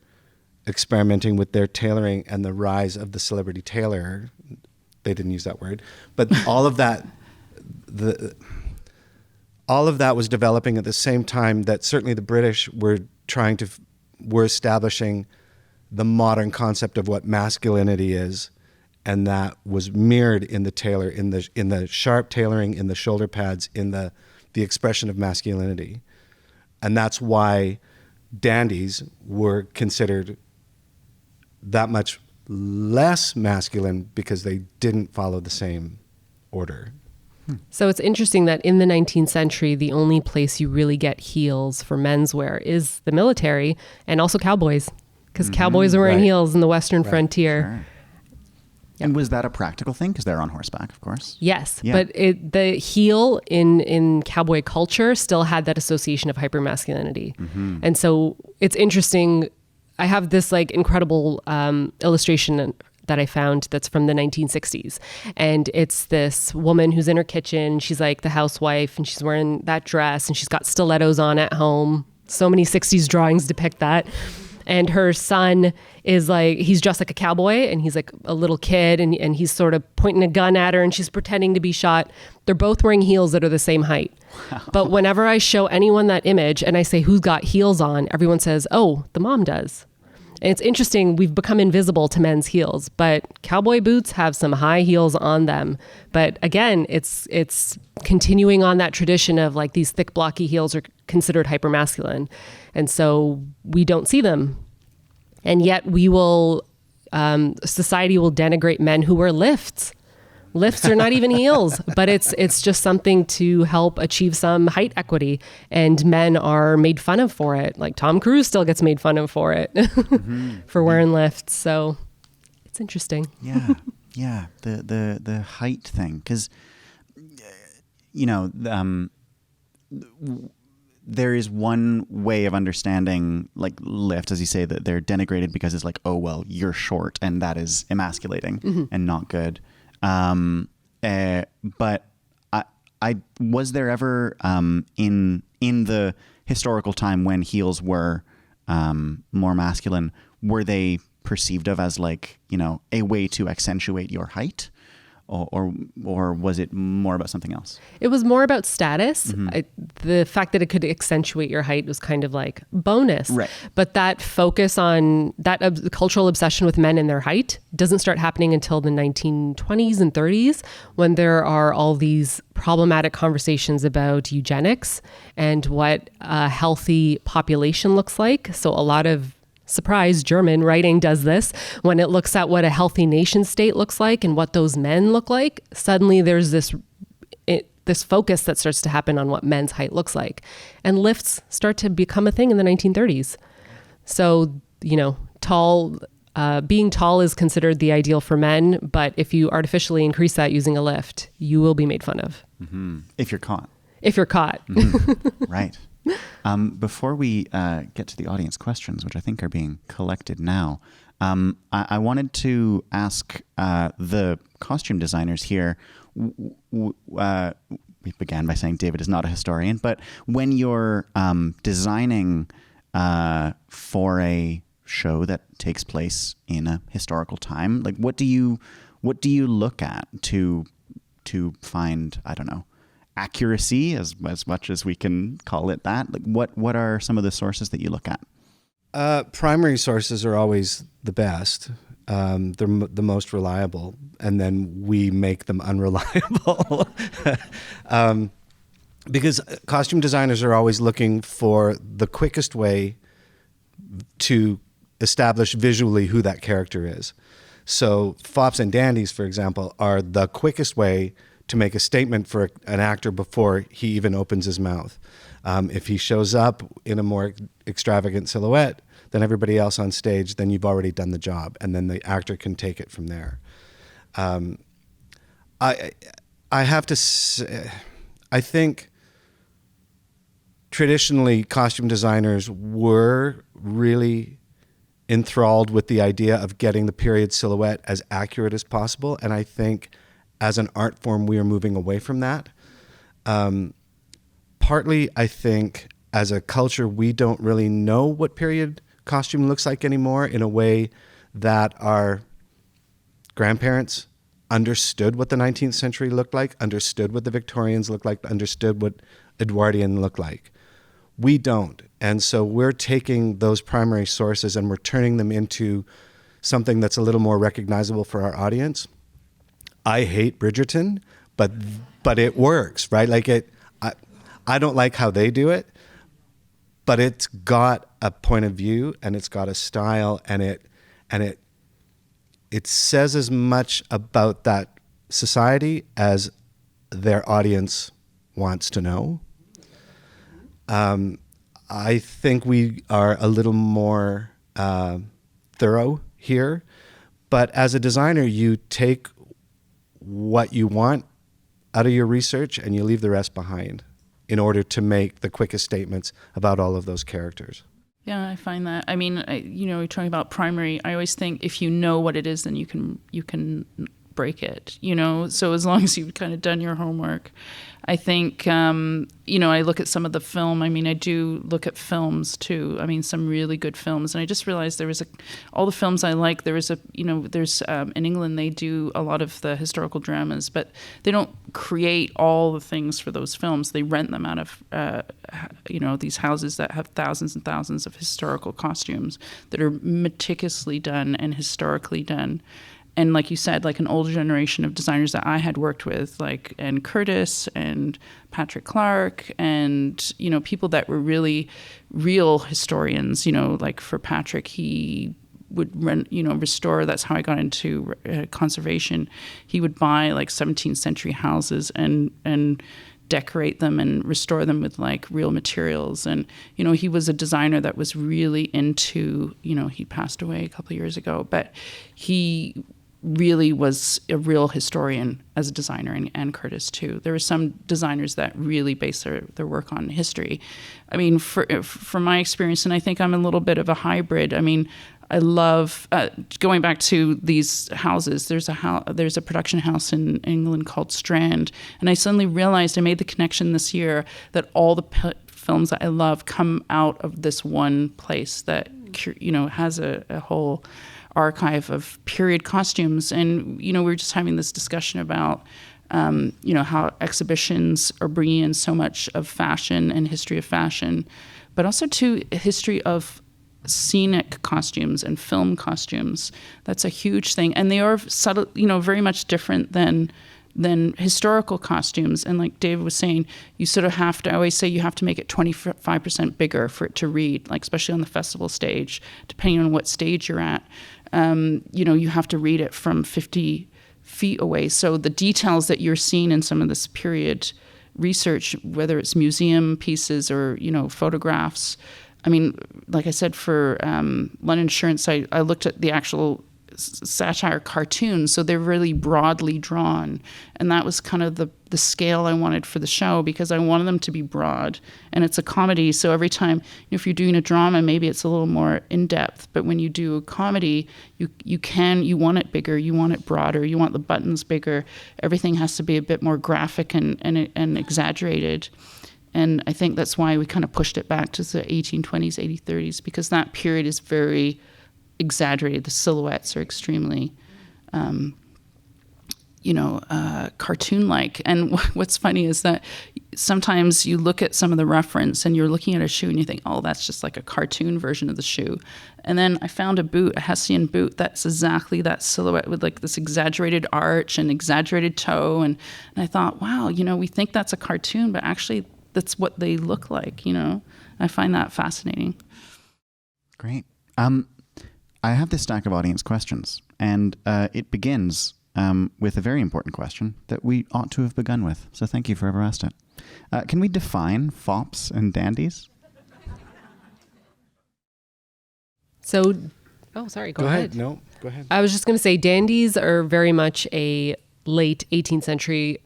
experimenting with their tailoring and the rise of the celebrity tailor. They didn't use that word, but all of that was developing at the same time that certainly the British were establishing the modern concept of what masculinity is, and that was mirrored in the tailor, in the sharp tailoring, in the shoulder pads, in the expression of masculinity. And that's why dandies were considered that much less masculine, because they didn't follow the same order. So it's interesting that in the 19th century, the only place you really get heels for menswear is the military and also cowboys, because cowboys are wearing heels in the Western frontier. Sure. And was that a practical thing? Because they're on horseback, of course. Yes, Yeah. but the heel in cowboy culture still had that association of hypermasculinity. And so it's interesting. I have this like incredible illustration that I found that's from the 1960s. And it's this woman who's in her kitchen. She's like the housewife and she's wearing that dress and she's got stilettos on at home. So many 60s drawings depict that. And her son is like, he's dressed like a cowboy and he's like a little kid and he's sort of pointing a gun at her and she's pretending to be shot. They're both wearing heels that are the same height. Wow. But whenever I show anyone that image and I say, who's got heels on? Everyone says, oh, the mom does. And it's interesting, we've become invisible to men's heels, but cowboy boots have some high heels on them. But again, it's continuing on that tradition of like these thick, blocky heels are considered hypermasculine. And so we don't see them. And yet we will, society will denigrate men who wear lifts. Lifts are not even heels, but it's just something to help achieve some height equity. And men are made fun of for it. Like Tom Cruise still gets made fun of for it, for wearing lifts. So it's interesting. Yeah, yeah. The height thing, because there is one way of understanding like lift, as you say, that they're denigrated because it's like, oh well, you're short, and that is emasculating and not good. But I was there ever in the historical time when heels were more masculine, were they perceived of as like, a way to accentuate your height? Or was it more about something else? It was more about status. The fact that it could accentuate your height was kind of like bonus. Right. But that focus on that cultural obsession with men and their height doesn't start happening until the 1920s and 30s, when there are all these problematic conversations about eugenics and what a healthy population looks like. So a lot of surprise, German writing does this. When it looks at what a healthy nation state looks like and what those men look like, suddenly there's this focus that starts to happen on what men's height looks like. And lifts start to become a thing in the 1930s. So, being tall is considered the ideal for men, but if you artificially increase that using a lift, you will be made fun of. If you're caught. If you're caught. Right. Before we get to the audience questions, which I think are being collected now, I wanted to ask the costume designers here. We began by saying David is not a historian, but when you're designing for a show that takes place in a historical time, like what do you look at to find, I don't know, accuracy, as much as we can call it that? Like what are some of the sources that you look at? Primary sources are always the best. They're the most reliable, and then we make them unreliable. Because costume designers are always looking for the quickest way to establish visually who that character is. So Fops and Dandies, for example, are the quickest way to make a statement for an actor before he even opens his mouth. If he shows up in a more extravagant silhouette than everybody else on stage, then you've already done the job, and then the actor can take it from there. I have to say, I think traditionally costume designers were really enthralled with the idea of getting the period silhouette as accurate as possible, and I think as an art form, we are moving away from that. Partly, I think, as a culture, we don't really know what period costume looks like anymore in a way that our grandparents understood what the 19th century looked like, understood what the Victorians looked like, understood what Edwardian looked like. We don't. And so we're taking those primary sources and we're turning them into something that's a little more recognizable for our audience. I hate Bridgerton, but it works, right? Like I don't like how they do it, but it's got a point of view and it's got a style, and it says as much about that society as their audience wants to know. I think we are a little more thorough here, But as a designer, you take what you want out of your research and you leave the rest behind in order to make the quickest statements about all of those characters. Yeah, I find that. I mean, you're talking about primary. I always think if you know what it is, then you can break it. So as long as you've kind of done your homework, I think. I look at some of the film. I mean, I do look at films too. I mean, some really good films, and I just realized all the films I like. There's in England they do a lot of the historical dramas, but they don't create all the things for those films. They rent them out of these houses that have thousands and thousands of historical costumes that are meticulously done and historically done. And like you said, like an older generation of designers that I had worked with, like Ann Curtis and Patrick Clark, and people that were really real historians. Like for Patrick, he would restore. That's how I got into conservation. He would buy like 17th century houses and decorate them and restore them with like real materials. And he was a designer that was really into. He passed away a couple of years ago, but he really was a real historian as a designer, and Ann Curtis too. There were some designers that really base their work on history. I mean, from my experience, and I think I'm a little bit of a hybrid. I mean, I love going back to these houses. There's a production house in England called Strand, and I suddenly realized I made the connection this year that all the films that I love come out of this one place that has a whole archive of period costumes. And we were just having this discussion about how exhibitions are bringing in so much of fashion and history of fashion, but also to history of scenic costumes and film costumes. That's a huge thing, and they are subtle, very much different than historical costumes. And like David was saying, you sort of have to, I always say you have to make it 25% bigger for it to read, like especially on the festival stage, depending on what stage you're at. You have to read it from 50 feet away. So the details that you're seeing in some of this period research, whether it's museum pieces or, photographs. I mean, like I said, for London Insurance, I looked at the actual satire cartoons, so they're really broadly drawn, and that was kind of the scale I wanted for the show, because I wanted them to be broad, and it's a comedy, so every time, if you're doing a drama, maybe it's a little more in-depth, but when you do a comedy, you want it bigger, you want it broader, you want the buttons bigger, everything has to be a bit more graphic and exaggerated. And I think that's why we kind of pushed it back to the 1820s, 1830s, because that period is very exaggerated. The silhouettes are extremely, cartoon-like. And what's funny is that sometimes you look at some of the reference and you're looking at a shoe and you think, oh, that's just like a cartoon version of the shoe. And then I found a Hessian boot that's exactly that silhouette with like this exaggerated arch and exaggerated toe. And I thought, wow, we think that's a cartoon, but actually that's what they look like, I find that fascinating. Great. I have this stack of audience questions, and it begins with a very important question that we ought to have begun with. So thank you for whoever asked it. Can we define fops and dandies? So, sorry, go ahead. No, go ahead. I was just going to say dandies are very much a late 18th century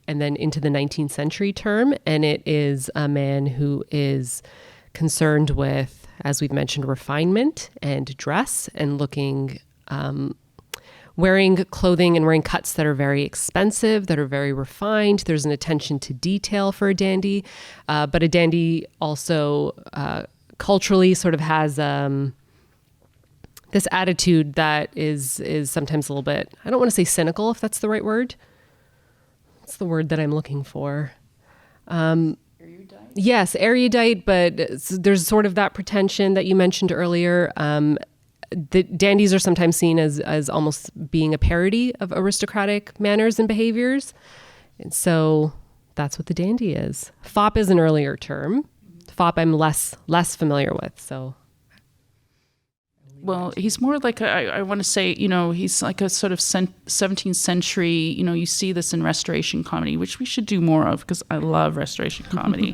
and then into the 19th century term, and it is a man who is concerned with, as we've mentioned, refinement and dress and looking, wearing clothing and wearing cuts that are very expensive, that are very refined. There's an attention to detail for a dandy, but a dandy also culturally sort of has this attitude that is sometimes a little bit, I don't want to say cynical, if that's the right word. What's the word that I'm looking for? Erudite? Yes, erudite, but there's sort of that pretension that you mentioned earlier. The dandies are sometimes seen as almost being a parody of aristocratic manners and behaviors. And so that's what the dandy is. Fop is an earlier term. Fop I'm less familiar with. So well, he's more like I want to say, he's like a sort of 17th century, you see this in Restoration comedy, which we should do more of because I love Restoration comedy.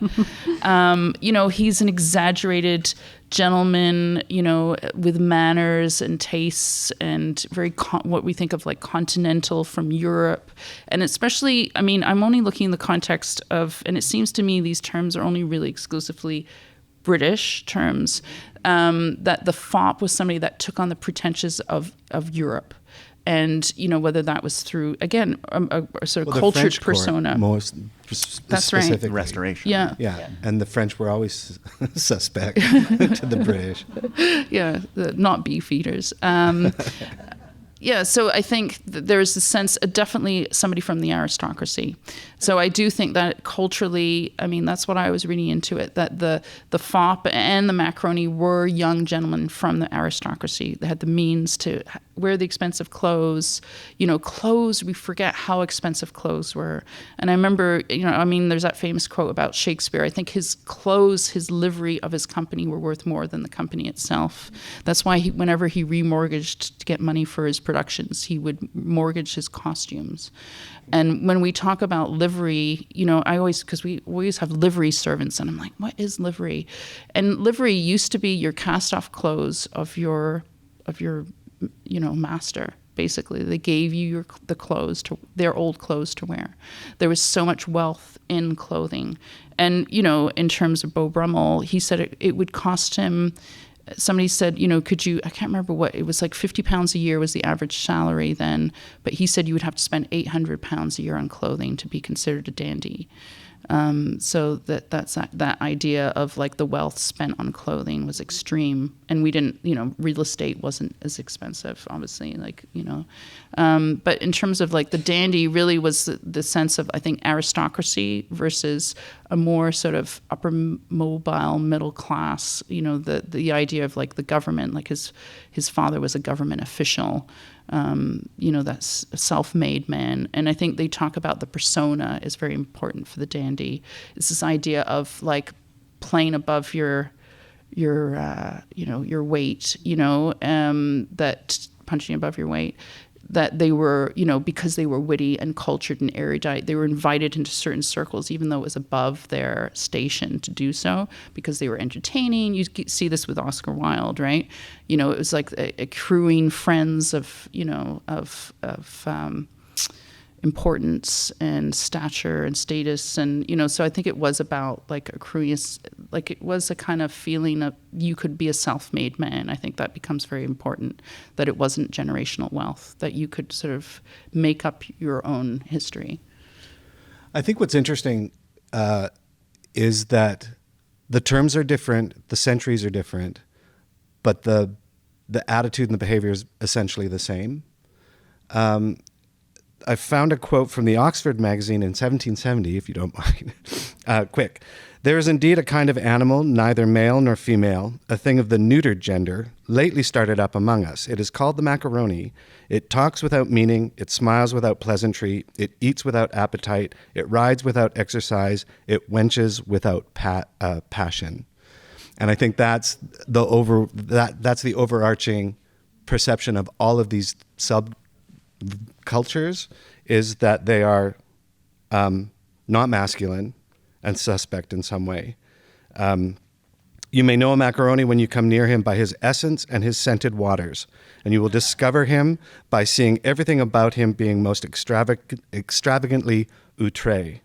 He's an exaggerated gentleman, with manners and tastes and very what we think of like continental from Europe. And especially, I'm only looking in the context of, and it seems to me these terms are only really exclusively British terms, that the fop was somebody that took on the pretensions of Europe. And, whether that was through, again, a sort of cultured persona. Most That's specific right. Restoration. Yeah. And the French were always suspect to the British. Yeah, not beef eaters. So I think that there's a sense, definitely somebody from the aristocracy. So I do think that culturally, that's what I was reading into it, that the fop and the macaroni were young gentlemen from the aristocracy. They had the means to wear the expensive clothes. Clothes, we forget how expensive clothes were. And I remember, there's that famous quote about Shakespeare. I think his clothes, his livery of his company were worth more than the company itself. That's why whenever he remortgaged to get money for his productions, he would mortgage his costumes. And when we talk about livery, because we always have livery servants, and I'm like, what is livery? And livery used to be your cast-off clothes of your master. Basically, they gave you their old clothes to wear. There was so much wealth in clothing, and in terms of Beau Brummel, he said it would cost him. Somebody said, could you, I can't remember what, it was like £50 a year was the average salary then, but he said you would have to spend £800 a year on clothing to be considered a dandy. So that's that idea of like the wealth spent on clothing was extreme, and we didn't, real estate wasn't as expensive, obviously, but in terms of like the dandy really was the sense of, I think, aristocracy versus a more sort of upper mobile middle class, the idea of like the government, like his father was a government official. That's a self-made man. And I think they talk about the persona is very important for the dandy. It's this idea of like playing above your weight, that punching above your weight, that they were, because they were witty and cultured and erudite, they were invited into certain circles, even though it was above their station to do so, because they were entertaining. You see this with Oscar Wilde, right? It was like accruing friends of importance and stature and status, and so I think it was about like accruing, like it was a kind of feeling of you could be a self-made man. I think that becomes very important, that it wasn't generational wealth, that you could sort of make up your own history. I think what's interesting is that the terms are different, the centuries are different, but the attitude and the behavior is essentially the same. I found a quote from the Oxford magazine in 1770, if you don't mind. Quick. There is indeed a kind of animal, neither male nor female, a thing of the neutered gender, lately started up among us. It is called the macaroni. It talks without meaning. It smiles without pleasantry. It eats without appetite. It rides without exercise. It wenches without passion. And I think that's the overarching perception of all of these subcultures, is that they are not masculine and suspect in some way. You may know a macaroni when you come near him by his essence and his scented waters, and you will discover him by seeing everything about him being most extravagantly outré.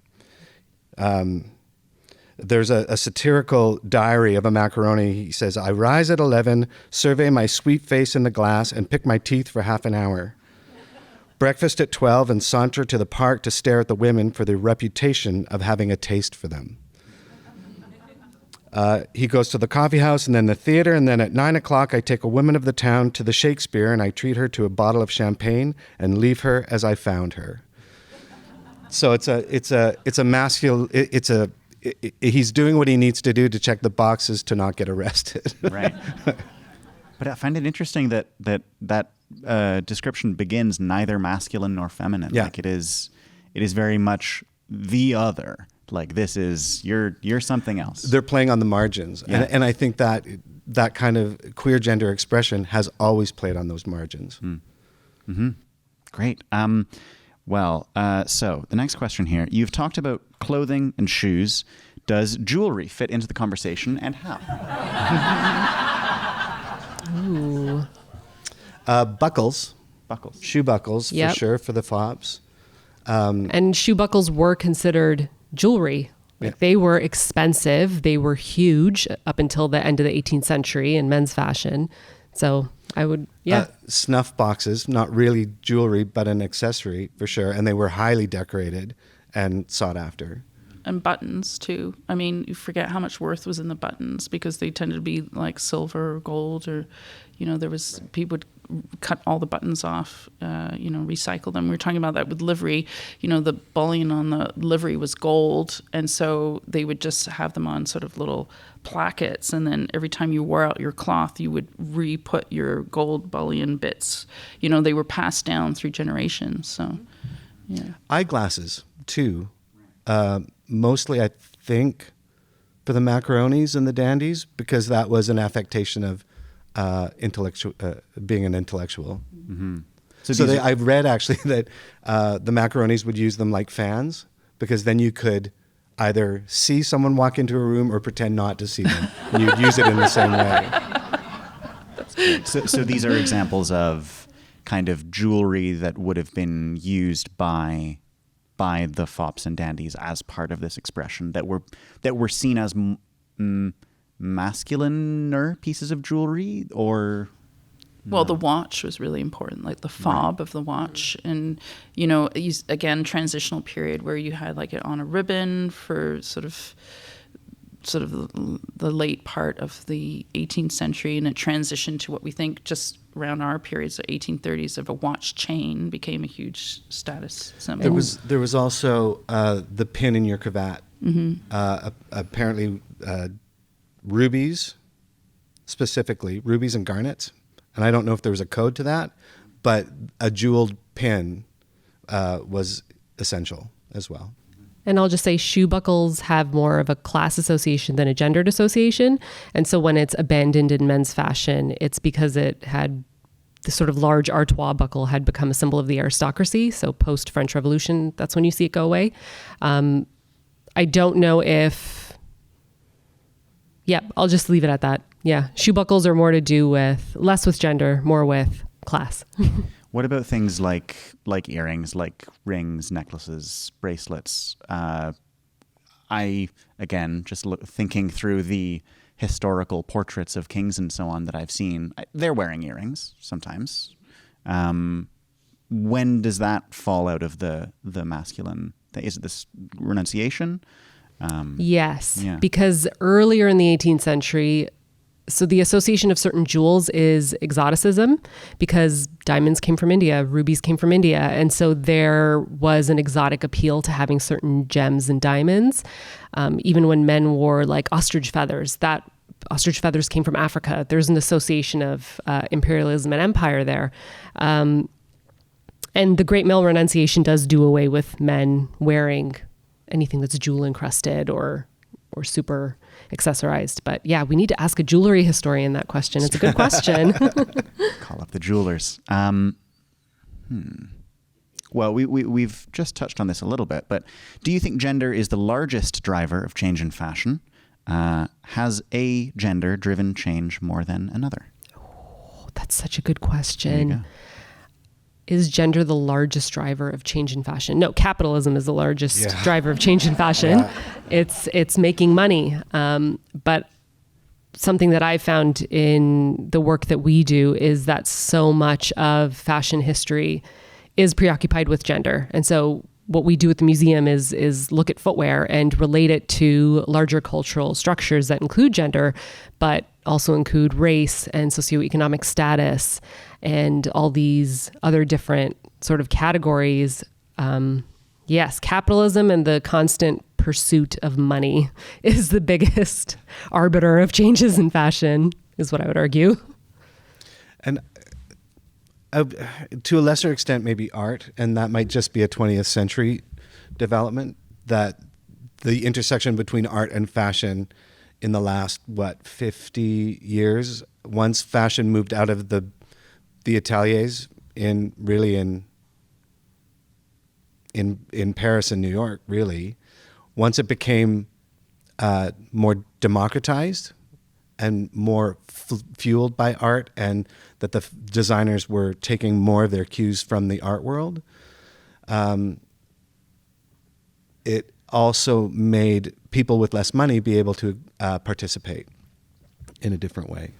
There's a satirical diary of a macaroni. He says, I rise at 11, survey my sweet face in the glass, and pick my teeth for half an hour. Breakfast at 12 and saunter to the park to stare at the women for the reputation of having a taste for them. He goes to the coffee house and then the theater, and then at 9 o'clock I take a woman of the town to the Shakespeare and I treat her to a bottle of champagne and leave her as I found her. So it's a masculine, he's doing what he needs to do to check the boxes to not get arrested. Right. But I find it interesting that description begins neither masculine nor feminine. Yeah. Like it is very much the other. Like this is you're something else. They're playing on the margins, Yeah. and I think that that kind of queer gender expression has always played on those margins. Great. So the next question here. You've talked about clothing and shoes. Does jewelry fit into the conversation, and how? Ooh. Buckles. Buckles. Shoe buckles, Yep. for sure, for the fops. And shoe buckles were considered jewelry. Like Yeah. they were expensive. They were huge up until the end of the 18th century in men's fashion. So I would, Snuff boxes, not really jewelry, but an accessory for sure. And they were highly decorated and sought after. And buttons too. I mean, you forget how much worth was in the buttons because they tended to be like silver or gold, or, there was people would cut all the buttons off, recycle them. We were talking about that with livery. The bullion on the livery was gold, and so they would just have them on sort of little plackets, and then every time you wore out your cloth, you would re-put your gold bullion bits. They were passed down through generations. So, yeah. Eyeglasses too. Mostly, I think, for the macaronis and the dandies, because that was an affectation of being an intellectual. Mm-hmm. I've read actually that the macaronis would use them like fans, because then you could either see someone walk into a room or pretend not to see them, and you'd use it in the same way. So these are examples of kind of jewelry that would have been used by the fops and dandies as part of this expression, that were seen as masculine pieces of jewelry, or Well, the watch was really important, like the fob of the watch. And, again, transitional period where you had like it on a ribbon for sort of the late part of the 18th century, and it transitioned to what we think just around our periods, the 1830s, of a watch chain became a huge status symbol. There was also the pin in your cravat. Apparently, rubies, specifically rubies and garnets, and I don't know if there was a code to that, but a jeweled pin was essential as well. And I'll just say shoe buckles have more of a class association than a gendered association. And so when it's abandoned in men's fashion, it's because it had the sort of large artois buckle had become a symbol of the aristocracy. So post French Revolution, that's when you see it go away. I don't know if, I'll just leave it at that. Yeah, shoe buckles are more to do with, less with gender, more with class. what about things like earrings, like rings, necklaces, bracelets? I, again, just thinking through the historical portraits of kings and so on that I've seen, they're wearing earrings sometimes. When does that fall out of the masculine? Is it this renunciation? Yes, Yeah. because earlier in the 18th century, so the association of certain jewels is exoticism, because diamonds came from India, rubies came from India. And so there was an exotic appeal to having certain gems and diamonds. Even when men wore like ostrich feathers, that ostrich feathers came from Africa. There's an association of imperialism and empire there. And the Great Male Renunciation does do away with men wearing anything that's jewel encrusted or super accessorised. But yeah, we need to ask a jewelry historian that question. It's a good question. Call up the jewelers. Well, we've just touched on this a little bit, but do you think gender is the largest driver of change in fashion? Has a gender driven change more than another? Oh, that's such a good There you question. go. Is gender the largest driver of change in fashion? No, capitalism is the largest Yeah. driver of change in fashion. Yeah. It's making money. But something that I found in the work that we do is that so much of fashion history is preoccupied with gender. And so what we do at the museum is look at footwear and relate it to larger cultural structures that include gender, but also include race and socioeconomic status and all these other different sort of categories. Yes, capitalism and the constant pursuit of money is the biggest arbiter of changes in fashion, is what I would argue. And to a lesser extent, maybe art, and that might just be a 20th century development, that the intersection between art and fashion in the last 50 years. Once fashion moved out of the ateliers in Paris and New York, really, once it became more democratized and more fueled by art, and that the designers were taking more of their cues from the art world, it also made people with less money be able to participate in a different way.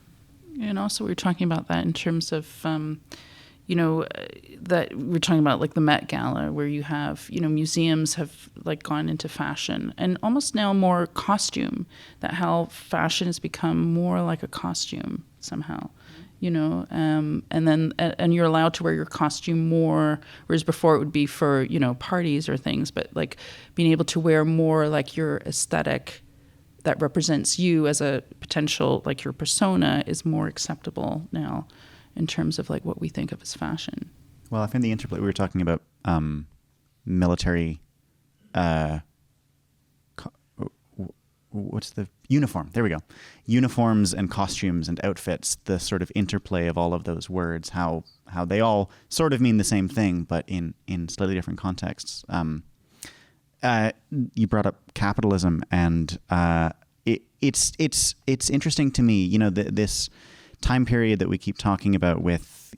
And also we were talking about that in terms of, that we're talking about like the Met Gala, where you have, museums have like gone into fashion and almost now more costume, that how fashion has become more like a costume somehow, and you're allowed to wear your costume more, whereas before it would be for, parties or things, but like being able to wear more like your aesthetic that represents you as a potential, like your persona, is more acceptable now in terms of like what we think of as fashion. Well, I find the interplay, we were talking about military, what's the uniform? There we go. Uniforms and costumes and outfits, the sort of interplay of all of those words, how they all sort of mean the same thing, but in slightly different contexts. You brought up capitalism, and it's interesting to me, this time period that we keep talking about with,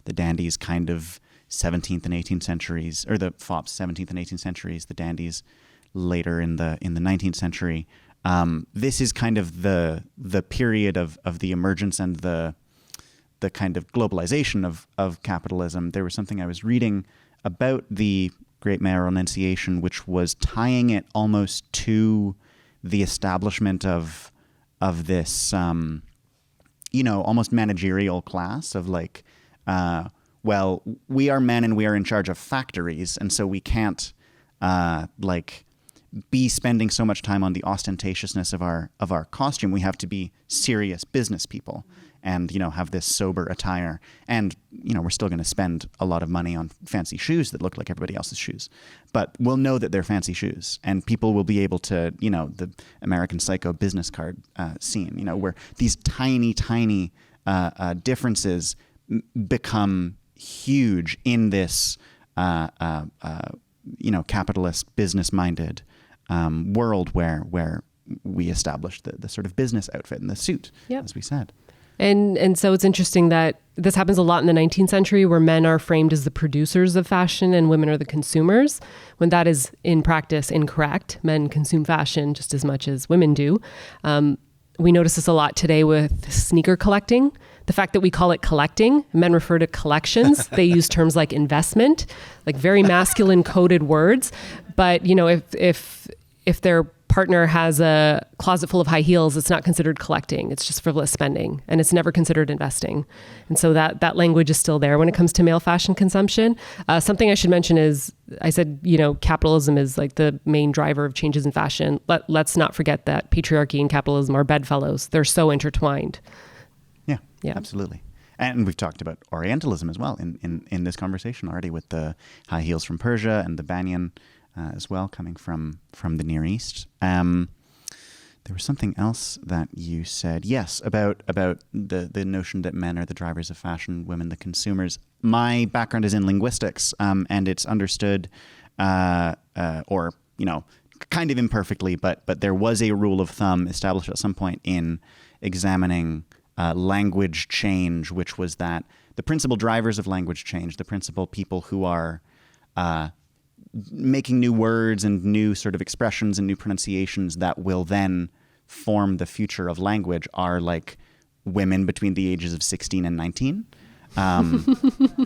the Dandies kind of 17th and 18th centuries, or the Fops 17th and 18th centuries, the Dandies later in the 19th century. This is kind of the period of the emergence and the kind of globalization of capitalism. There was something I was reading about the Great Mayoral Enunciation, which was tying it almost to the establishment of this, almost managerial class of like, well, we are men and we are in charge of factories, and so we can't be spending so much time on the ostentatiousness of our costume. We have to be serious business people and, have this sober attire. And, we're still going to spend a lot of money on fancy shoes that look like everybody else's shoes. But we'll know that they're fancy shoes, and people will be able to, the American Psycho business card scene, where these tiny, tiny differences become huge in this, capitalist, business-minded world where we established the sort of business outfit and the suit, as we said. And so it's interesting that this happens a lot in the 19th century, where men are framed as the producers of fashion and women are the consumers, when that is in practice incorrect. Men consume fashion just as much as women do. We notice this a lot today with sneaker collecting. The fact that we call it collecting, men refer to collections. They use terms like investment, like very masculine coded words. But, if their partner has a closet full of high heels, it's not considered collecting. It's just frivolous spending, and it's never considered investing. And so that language is still there when it comes to male fashion consumption. Something I should mention is, I said, capitalism is like the main driver of changes in fashion. Let's not forget that patriarchy and capitalism are bedfellows. They're so intertwined. Yeah, absolutely. And we've talked about Orientalism as well in this conversation already, with the high heels from Persia and the banyan as well, coming from the Near East. There was something else that you said, yes, about the notion that men are the drivers of fashion, women the consumers. My background is in linguistics, and it's understood, or kind of imperfectly, but there was a rule of thumb established at some point in examining language change, which was that the principal drivers of language change, the principal people who are making new words and new sort of expressions and new pronunciations that will then form the future of language, are like women between the ages of 16 and 19. And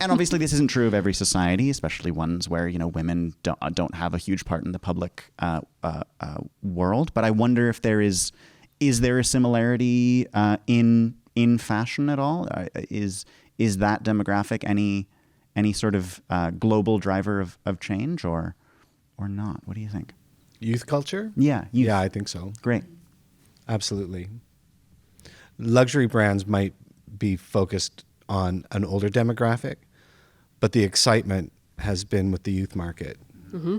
obviously this isn't true of every society, especially ones where, women don't have a huge part in the public world. But I wonder if is there a similarity in fashion at all? Is that demographic any sort of global driver of change or not? What do you think? Youth culture? Yeah. Yeah, I think so. Great. Absolutely. Luxury brands might be focused on an older demographic, but the excitement has been with the youth market. Mm-hmm.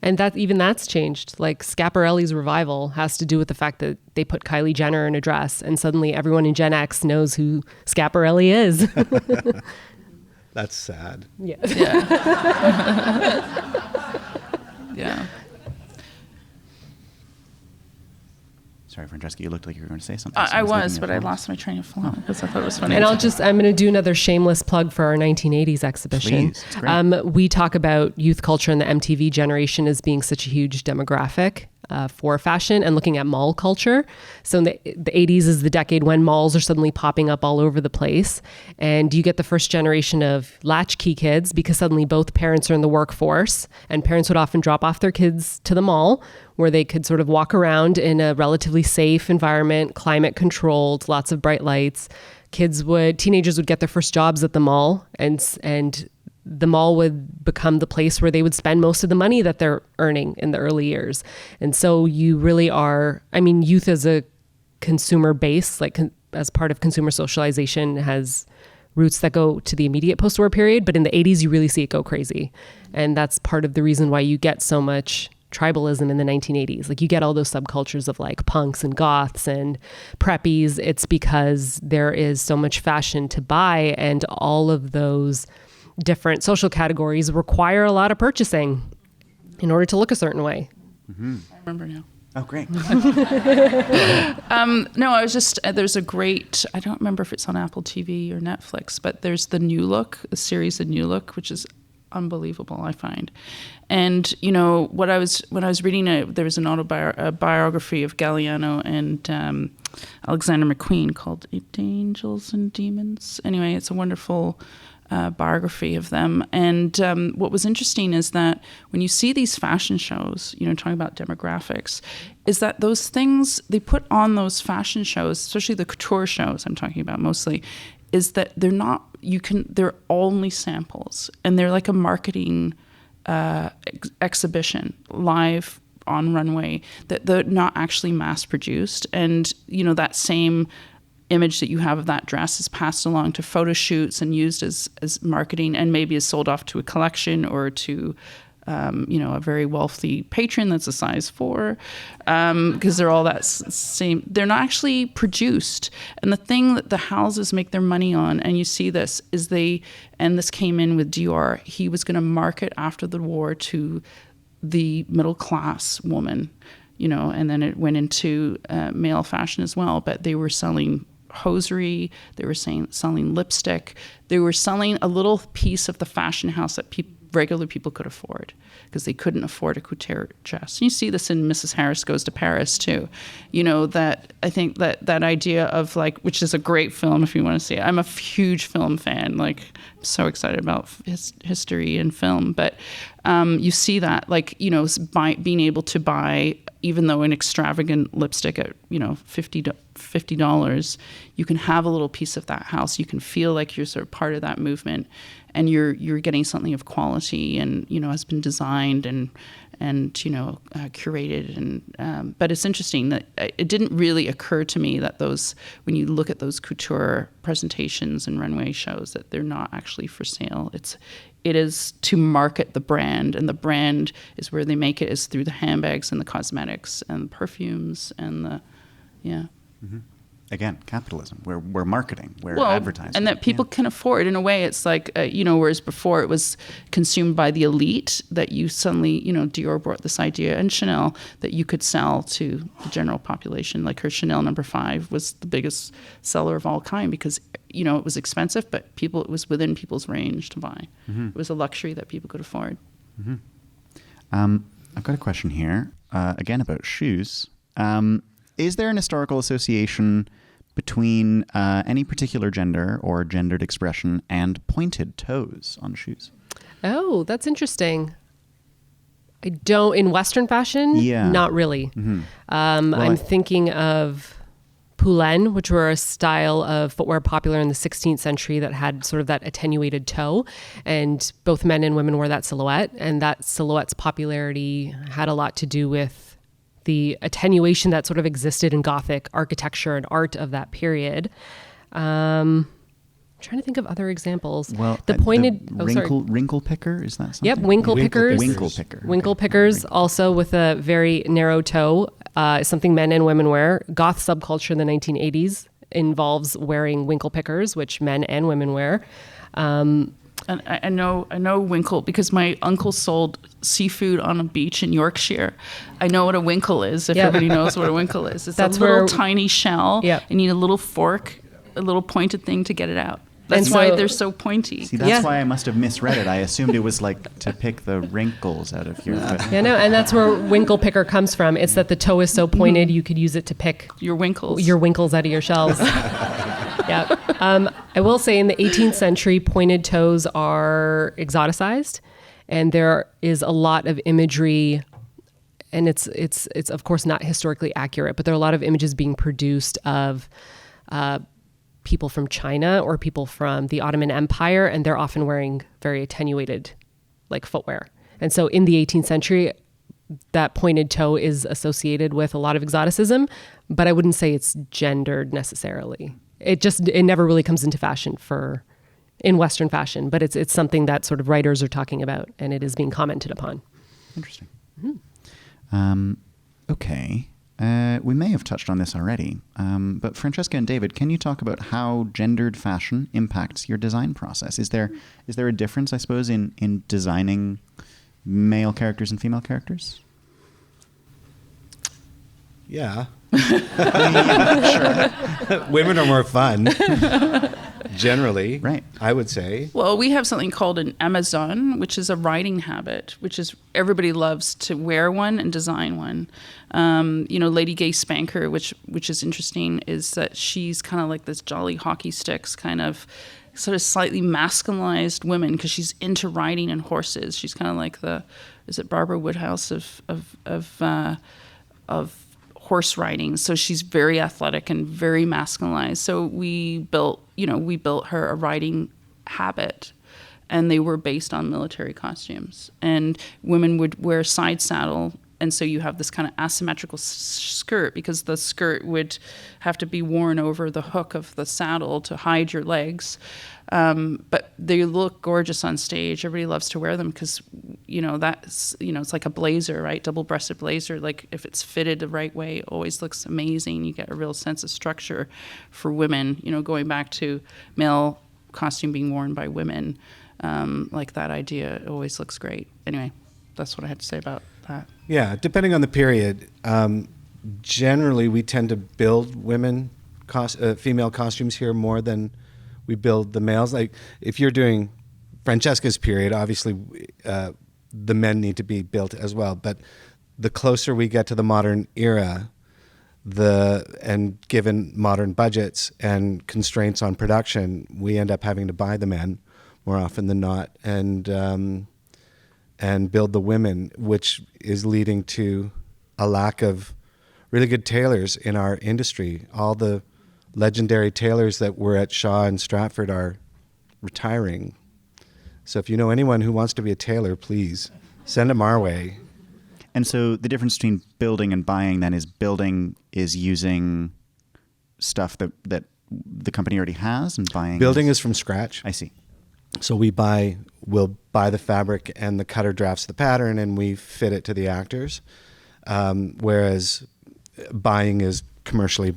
And that's changed. Like Schiaparelli's revival has to do with the fact that they put Kylie Jenner in a dress, and suddenly everyone in Gen X knows who Schiaparelli is. That's sad. Yeah. Yeah. Sorry, Francesca, you looked like you were going to say something. I was, looking at but I Folles. lost my train of thought because I thought it was funny. And I'm going to do another shameless plug for our 1980s exhibition. Please, it's great. We talk about youth culture and the MTV generation as being such a huge demographic for fashion, and looking at mall culture. So in the 80s is the decade when malls are suddenly popping up all over the place. And you get the first generation of latchkey kids because suddenly both parents are in the workforce, and parents would often drop off their kids to the mall where they could sort of walk around in a relatively safe environment, climate controlled, lots of bright lights. Teenagers would get their first jobs at the mall, and the mall would become the place where they would spend most of the money that they're earning in the early years. And so you really are, youth as a consumer base, as part of consumer socialization, has roots that go to the immediate post-war period. But in the 80s, you really see it go crazy. And that's part of the reason why you get so much tribalism in the 1980s. Like you get all those subcultures of like punks and goths and preppies. It's because there is so much fashion to buy, and all of those different social categories require a lot of purchasing in order to look a certain way. I remember now. Oh, great. No, I was just, there's a great, I don't remember if it's on Apple TV or Netflix, but there's the New Look, a series of New Look, which is unbelievable, I find. And, when I was reading it, there was an biography of Galliano and Alexander McQueen called Angels and Demons. Anyway, it's a wonderful biography of them. And what was interesting is that when you see these fashion shows, talking about demographics, is that those things they put on those fashion shows, especially the couture shows I'm talking about mostly, is that they're only samples, and they're like a marketing exhibition live on runway, that they're not actually mass produced. And, that same image that you have of that dress is passed along to photo shoots and used as marketing, and maybe is sold off to a collection or to a very wealthy patron that's a size 4, because they're all that same. They're not actually produced. And the thing that the houses make their money on, and you see this, is and this came in with Dior, he was going to market after the war to the middle class woman, and then it went into male fashion as well. But they were selling hosiery, they were selling lipstick, they were selling a little piece of the fashion house that regular people could afford, because they couldn't afford a couture dress. You see this in Mrs. Harris Goes to Paris too. That I think that idea of which is a great film if you want to see it. I'm a huge film fan. I'm so excited about history and film. But you see that being able to buy, even though an extravagant lipstick at $50, you can have a little piece of that house. You can feel like you're sort of part of that movement, and you're getting something of quality, and has been designed and curated. And but it's interesting that it didn't really occur to me that when you look at those couture presentations and runway shows, that they're not actually for sale. It is to market the brand, and the brand is where they make it, is through the handbags and the cosmetics and the perfumes and Mm-hmm. Again, capitalism. We're marketing. We're advertising. And that people can afford. In a way, it's like, whereas before it was consumed by the elite, that you suddenly, Dior brought this idea, and Chanel, that you could sell to the general population. Like her Chanel No. 5 was the biggest seller of all kind, because, it was expensive, but it was within people's range to buy. Mm-hmm. It was a luxury that people could afford. Mm-hmm. I've got a question here, again about shoes. Is there an historical association between any particular gender or gendered expression and pointed toes on shoes? Oh, that's interesting. I don't, in Western fashion, not really. Mm-hmm. I'm thinking of poulaines, which were a style of footwear popular in the 16th century that had sort of that attenuated toe, and both men and women wore that silhouette, and that silhouette's popularity had a lot to do with the attenuation that sort of existed in Gothic architecture and art of that period. Trying trying to think of other examples. Well, the pointed wrinkle picker, is that something? Yep, winkle pickers. Winkle picker. Winkle Okay. pickers, also with a very narrow toe, something men and women wear. Goth subculture in the 1980s involves wearing winkle pickers, which men and women wear. And I know winkle because my uncle sold seafood on a beach in Yorkshire. I know what a winkle is, if everybody knows what a winkle is. It's That's a little where- tiny shell. Yep. You need a little fork, a little pointed thing to get it out. That's And why so- they're so pointy. See, that's Yeah. why I must have misread it. I assumed it was like to pick the wrinkles out of here. But Yeah, no, and that's where winkle picker comes from. It's that the toe is so pointed, you could use it to pick Your winkles. your winkles out of your shells. Yeah. I will say in the 18th century, pointed toes are exoticized, and there is a lot of imagery, and it's of course not historically accurate, but there are a lot of images being produced of people from China or people from the Ottoman Empire, and they're often wearing very attenuated like footwear. And so in the 18th century, that pointed toe is associated with a lot of exoticism, but I wouldn't say it's gendered necessarily. It never really comes into fashion in Western fashion, but it's something that sort of writers are talking about, and it is being commented upon. interesting. Okay. We may have touched on this already, but Francesca and David, can you talk about how gendered fashion impacts your design process? Is there a difference, I suppose, in designing male characters and female characters? Yeah. Sure. Women are more fun, generally. Right. I would say. Well, we have something called an Amazon, which is a riding habit, which is everybody loves to wear one and design one. Lady Gay Spanker, which is interesting, is that she's kind of like this jolly hockey sticks kind of sort of slightly masculinized woman because she's into riding and horses. She's kind of like is it Barbara Woodhouse of horse riding. So she's very athletic and very masculinized. So we built her a riding habit, and they were based on military costumes. And women would wear side saddle, and so you have this kind of asymmetrical skirt because the skirt would have to be worn over the hook of the saddle to hide your legs. But they look gorgeous on stage. Everybody loves to wear them because, it's like a blazer, right? Double-breasted blazer. Like if it's fitted the right way, it always looks amazing. You get a real sense of structure for women, going back to male costume being worn by women. Like that idea, it always looks great. Anyway, that's what I had to say about that. Yeah, depending on the period, generally we tend to build female costumes here more than we build the males. Like if you're doing Francesca's period, obviously the men need to be built as well. But the closer we get to the modern era, and given modern budgets and constraints on production, we end up having to buy the men more often than not, and build the women, which is leading to a lack of really good tailors in our industry. All the legendary tailors that were at Shaw and Stratford are retiring. So if you know anyone who wants to be a tailor, please send them our way. And so the difference between building and buying then is building is using stuff that the company already has, and buying Building is from scratch. I see. So we'll buy the fabric, and the cutter drafts the pattern, and we fit it to the actors. Whereas buying is commercially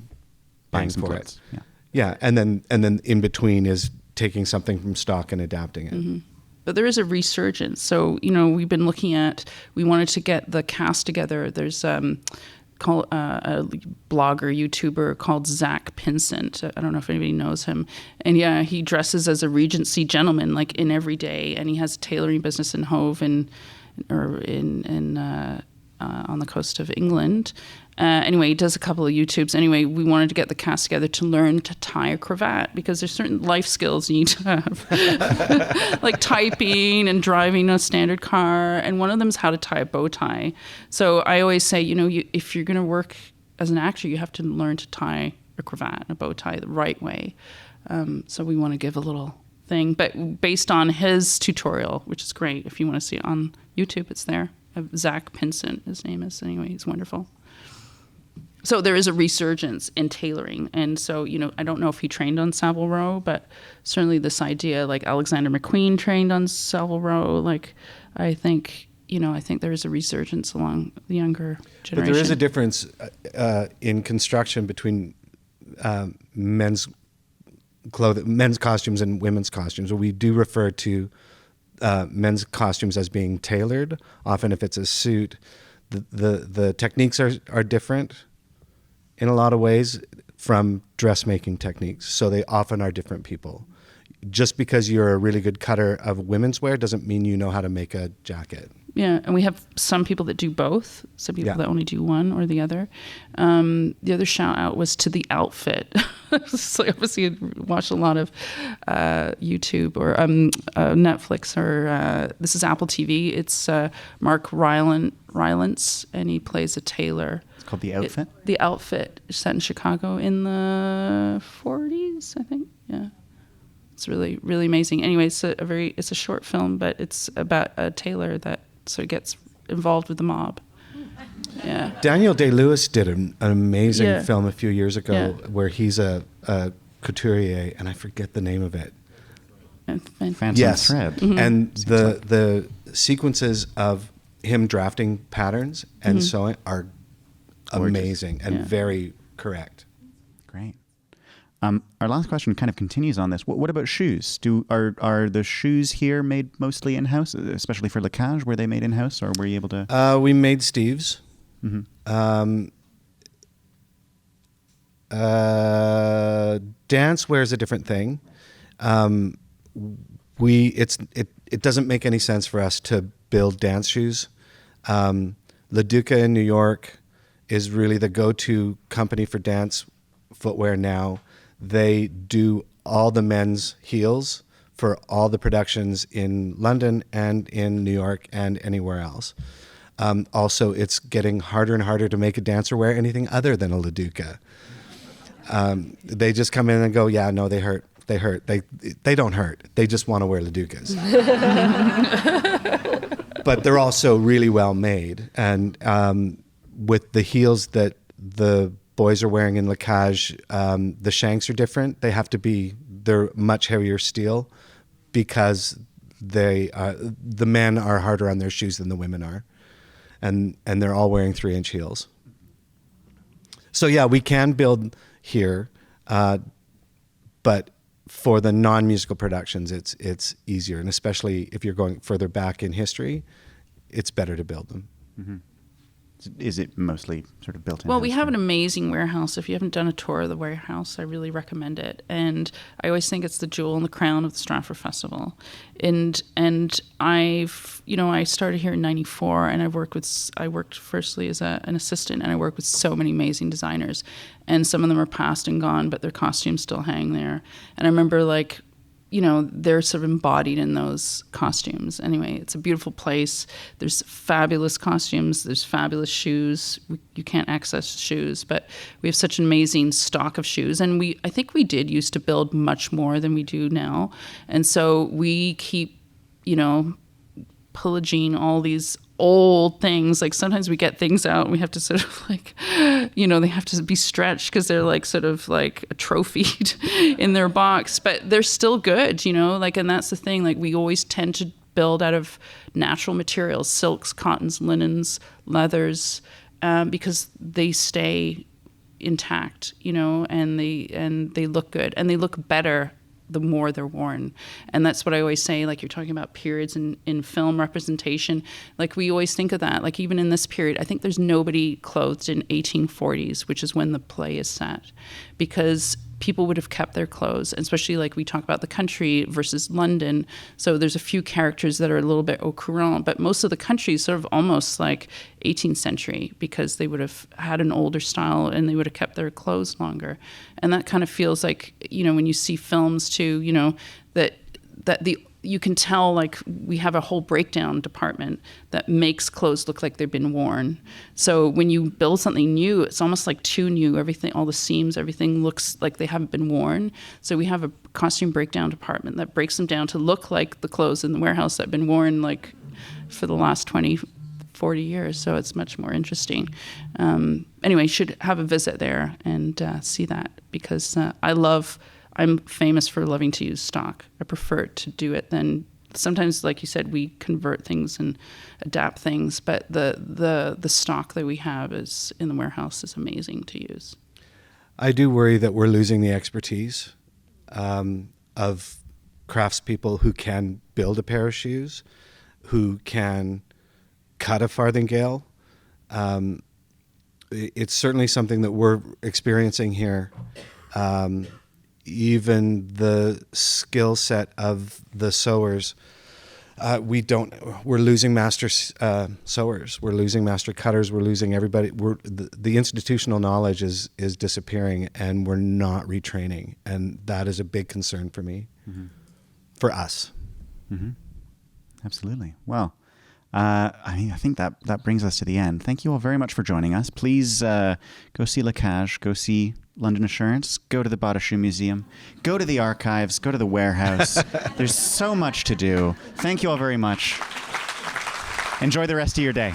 buying some for clothes. it. Yeah. Yeah, and then in between is taking something from stock and adapting it. Mm-hmm. But there is a resurgence. So, we've been looking at, we wanted to get the cast together. There's a blogger, YouTuber called Zach Pinsent. I don't know if anybody knows him. And yeah, he dresses as a Regency gentleman, like in every day. And he has a tailoring business in Hove on the coast of England. Anyway, he does a couple of YouTubes. Anyway, we wanted to get the cast together to learn to tie a cravat because there's certain life skills you need to have, like typing and driving a standard car. And one of them is how to tie a bow tie. So I always say, if you're going to work as an actor, you have to learn to tie a cravat and a bow tie the right way. So we want to give a little thing, but based on his tutorial, which is great. If you want to see it on YouTube, it's there. Zach Pinsent, his name is. Anyway, he's wonderful. So there is a resurgence in tailoring. And so, I don't know if he trained on Savile Row, but certainly this idea, like Alexander McQueen trained on Savile Row, like I think there is a resurgence along the younger generation. But there is a difference in construction between men's costumes and women's costumes. We do refer to men's costumes as being tailored. Often if it's a suit, the techniques are different in a lot of ways from dressmaking techniques. So they often are different people. Just because you're a really good cutter of women's wear doesn't mean you know how to make a jacket. Yeah, and we have some people that do both, some people that only do one or the other. The other shout out was to the outfit. So obviously you watch a lot of YouTube or Netflix, or this is Apple TV. It's Mark Rylance, and he plays a tailor. It's called The Outfit? The Outfit, set in Chicago in the 40s, I think, yeah. It's really, really amazing. Anyway, it's a short film, but it's about a tailor that sort of gets involved with the mob. Yeah. Daniel Day-Lewis did an amazing film a few years ago where he's a couturier, and I forget the name of it. Phantom Thread. Mm-hmm. And the sequences of him drafting patterns and sewing are amazing and very correct. Great. Our last question kind of continues on this. What about shoes? Are the shoes here made mostly in-house, especially for Lacage? Were they made in-house, or were you able to? We made Steve's. Mm-hmm. Dance wear is a different thing. It doesn't make any sense for us to build dance shoes. La Duca in New York is really the go-to company for dance footwear now. They do all the men's heels for all the productions in London and in New York and anywhere else. Also, it's getting harder and harder to make a dancer wear anything other than a La Duca. They just come in and go, yeah, no, they hurt. They hurt. They don't hurt. They just want to wear La Ducas. But they're also really well made. And with the heels that the boys are wearing in Lacage, the shanks are different. They're much heavier steel because the men are harder on their shoes than the women are. And they're all wearing 3-inch heels. So yeah, we can build here, but for the non-musical productions, it's easier. And especially if you're going further back in history, it's better to build them. Mm-hmm. Is it mostly sort of built in? Well, we have an amazing warehouse. If you haven't done a tour of the warehouse, I really recommend it. And I always think it's the jewel in the crown of the Stratford Festival. And I started here in '94, and I worked firstly as an assistant, and I worked with so many amazing designers. And some of them are past and gone, but their costumes still hang there. And I remember they're sort of embodied in those costumes. Anyway, it's a beautiful place. There's fabulous costumes. There's fabulous shoes. You can't access shoes, but we have such an amazing stock of shoes. And I think we did used to build much more than we do now. And so we keep, pillaging all these old things. Like sometimes we get things out and we have to sort of they have to be stretched because they're sort of trophied in their box, but they're still good, and that's the thing. We always tend to build out of natural materials, silks, cottons, linens, leathers, because they stay intact, and they look good and they look better the more they're worn. And that's what I always say, you're talking about periods in film representation. We always think of that, even in this period, I think there's nobody clothed in 1840s, which is when the play is set, because people would have kept their clothes, especially we talk about the country versus London. So there's a few characters that are a little bit au courant, but most of the country is sort of almost 18th century, because they would have had an older style and they would have kept their clothes longer. And that kind of feels when you see films too, you can tell we have a whole breakdown department that makes clothes look like they've been worn. So when you build something new, it's almost too new. Everything, all the seams, everything looks like they haven't been worn. So we have a costume breakdown department that breaks them down to look like the clothes in the warehouse that have been worn for the last 20, 40 years, so it's much more interesting. Anyway, you should have a visit there and see that, because I'm famous for loving to use stock. I prefer to do it than sometimes, like you said, we convert things and adapt things, but the stock that we have is in the warehouse is amazing to use. I do worry that we're losing the expertise of craftspeople who can build a pair of shoes, who can cut a farthingale. It's certainly something that we're experiencing here. Even the skill set of the sewers, we're losing master sewers, we're losing master cutters, we're losing everybody. The institutional knowledge is disappearing, and we're not retraining, and that is a big concern for me, for us. Mm-hmm. Absolutely. Well, I think that brings us to the end. Thank you all very much for joining us. Please go see La Cage, go see London Assurance, go to the Bata Shoe Museum, go to the archives, go to the warehouse. There's so much to do. Thank you all very much. Enjoy the rest of your day.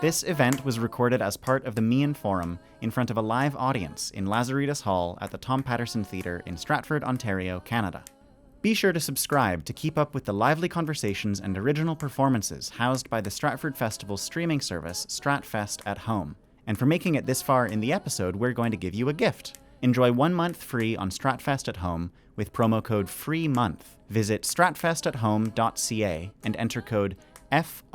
This event was recorded as part of the Meighen Forum in front of a live audience in Lazaritas Hall at the Tom Patterson Theatre in Stratford, Ontario, Canada. Be sure to subscribe to keep up with the lively conversations and original performances housed by the Stratford Festival's streaming service, Stratfest at Home. And for making it this far in the episode, we're going to give you a gift. Enjoy 1 month free on Stratfest at Home with promo code FREEMONTH. Visit stratfestathome.ca and enter code FREEMONTH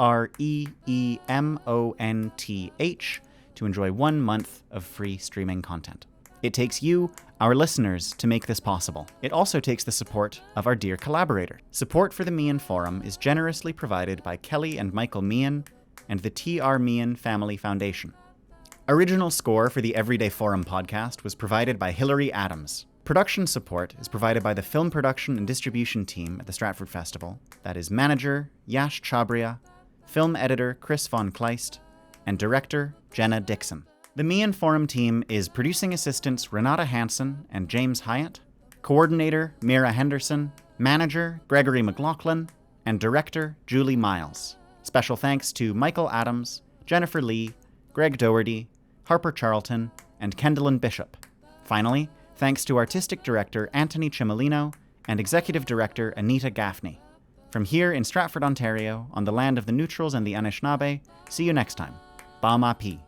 to enjoy 1 month of free streaming content. It takes you, our listeners, to make this possible. It also takes the support of our dear collaborator. Support for the Meighen Forum is generously provided by Kelly and Michael Meighen and the T.R. Meighen Family Foundation. Original score for the Everyday Forum podcast was provided by Hilary Adams. Production support is provided by the film production and distribution team at the Stratford Festival. That is manager Yash Chabria, film editor Chris von Kleist, and director Jenna Dixon. The Meighen Forum team is producing assistants Renata Hansen and James Hyett, coordinator Mira Henderson, manager Gregory McLaughlin, and director Julie Miles. Special thanks to Michael Adams, Jennifer Lee, Greg Doherty, Harper Charlton, and Kendallin Bishop. Finally, thanks to artistic director Anthony Cimolino and executive director Anita Gaffney. From here in Stratford, Ontario, on the land of the Neutrals and the Anishinaabe, see you next time. Ba Ma Pi.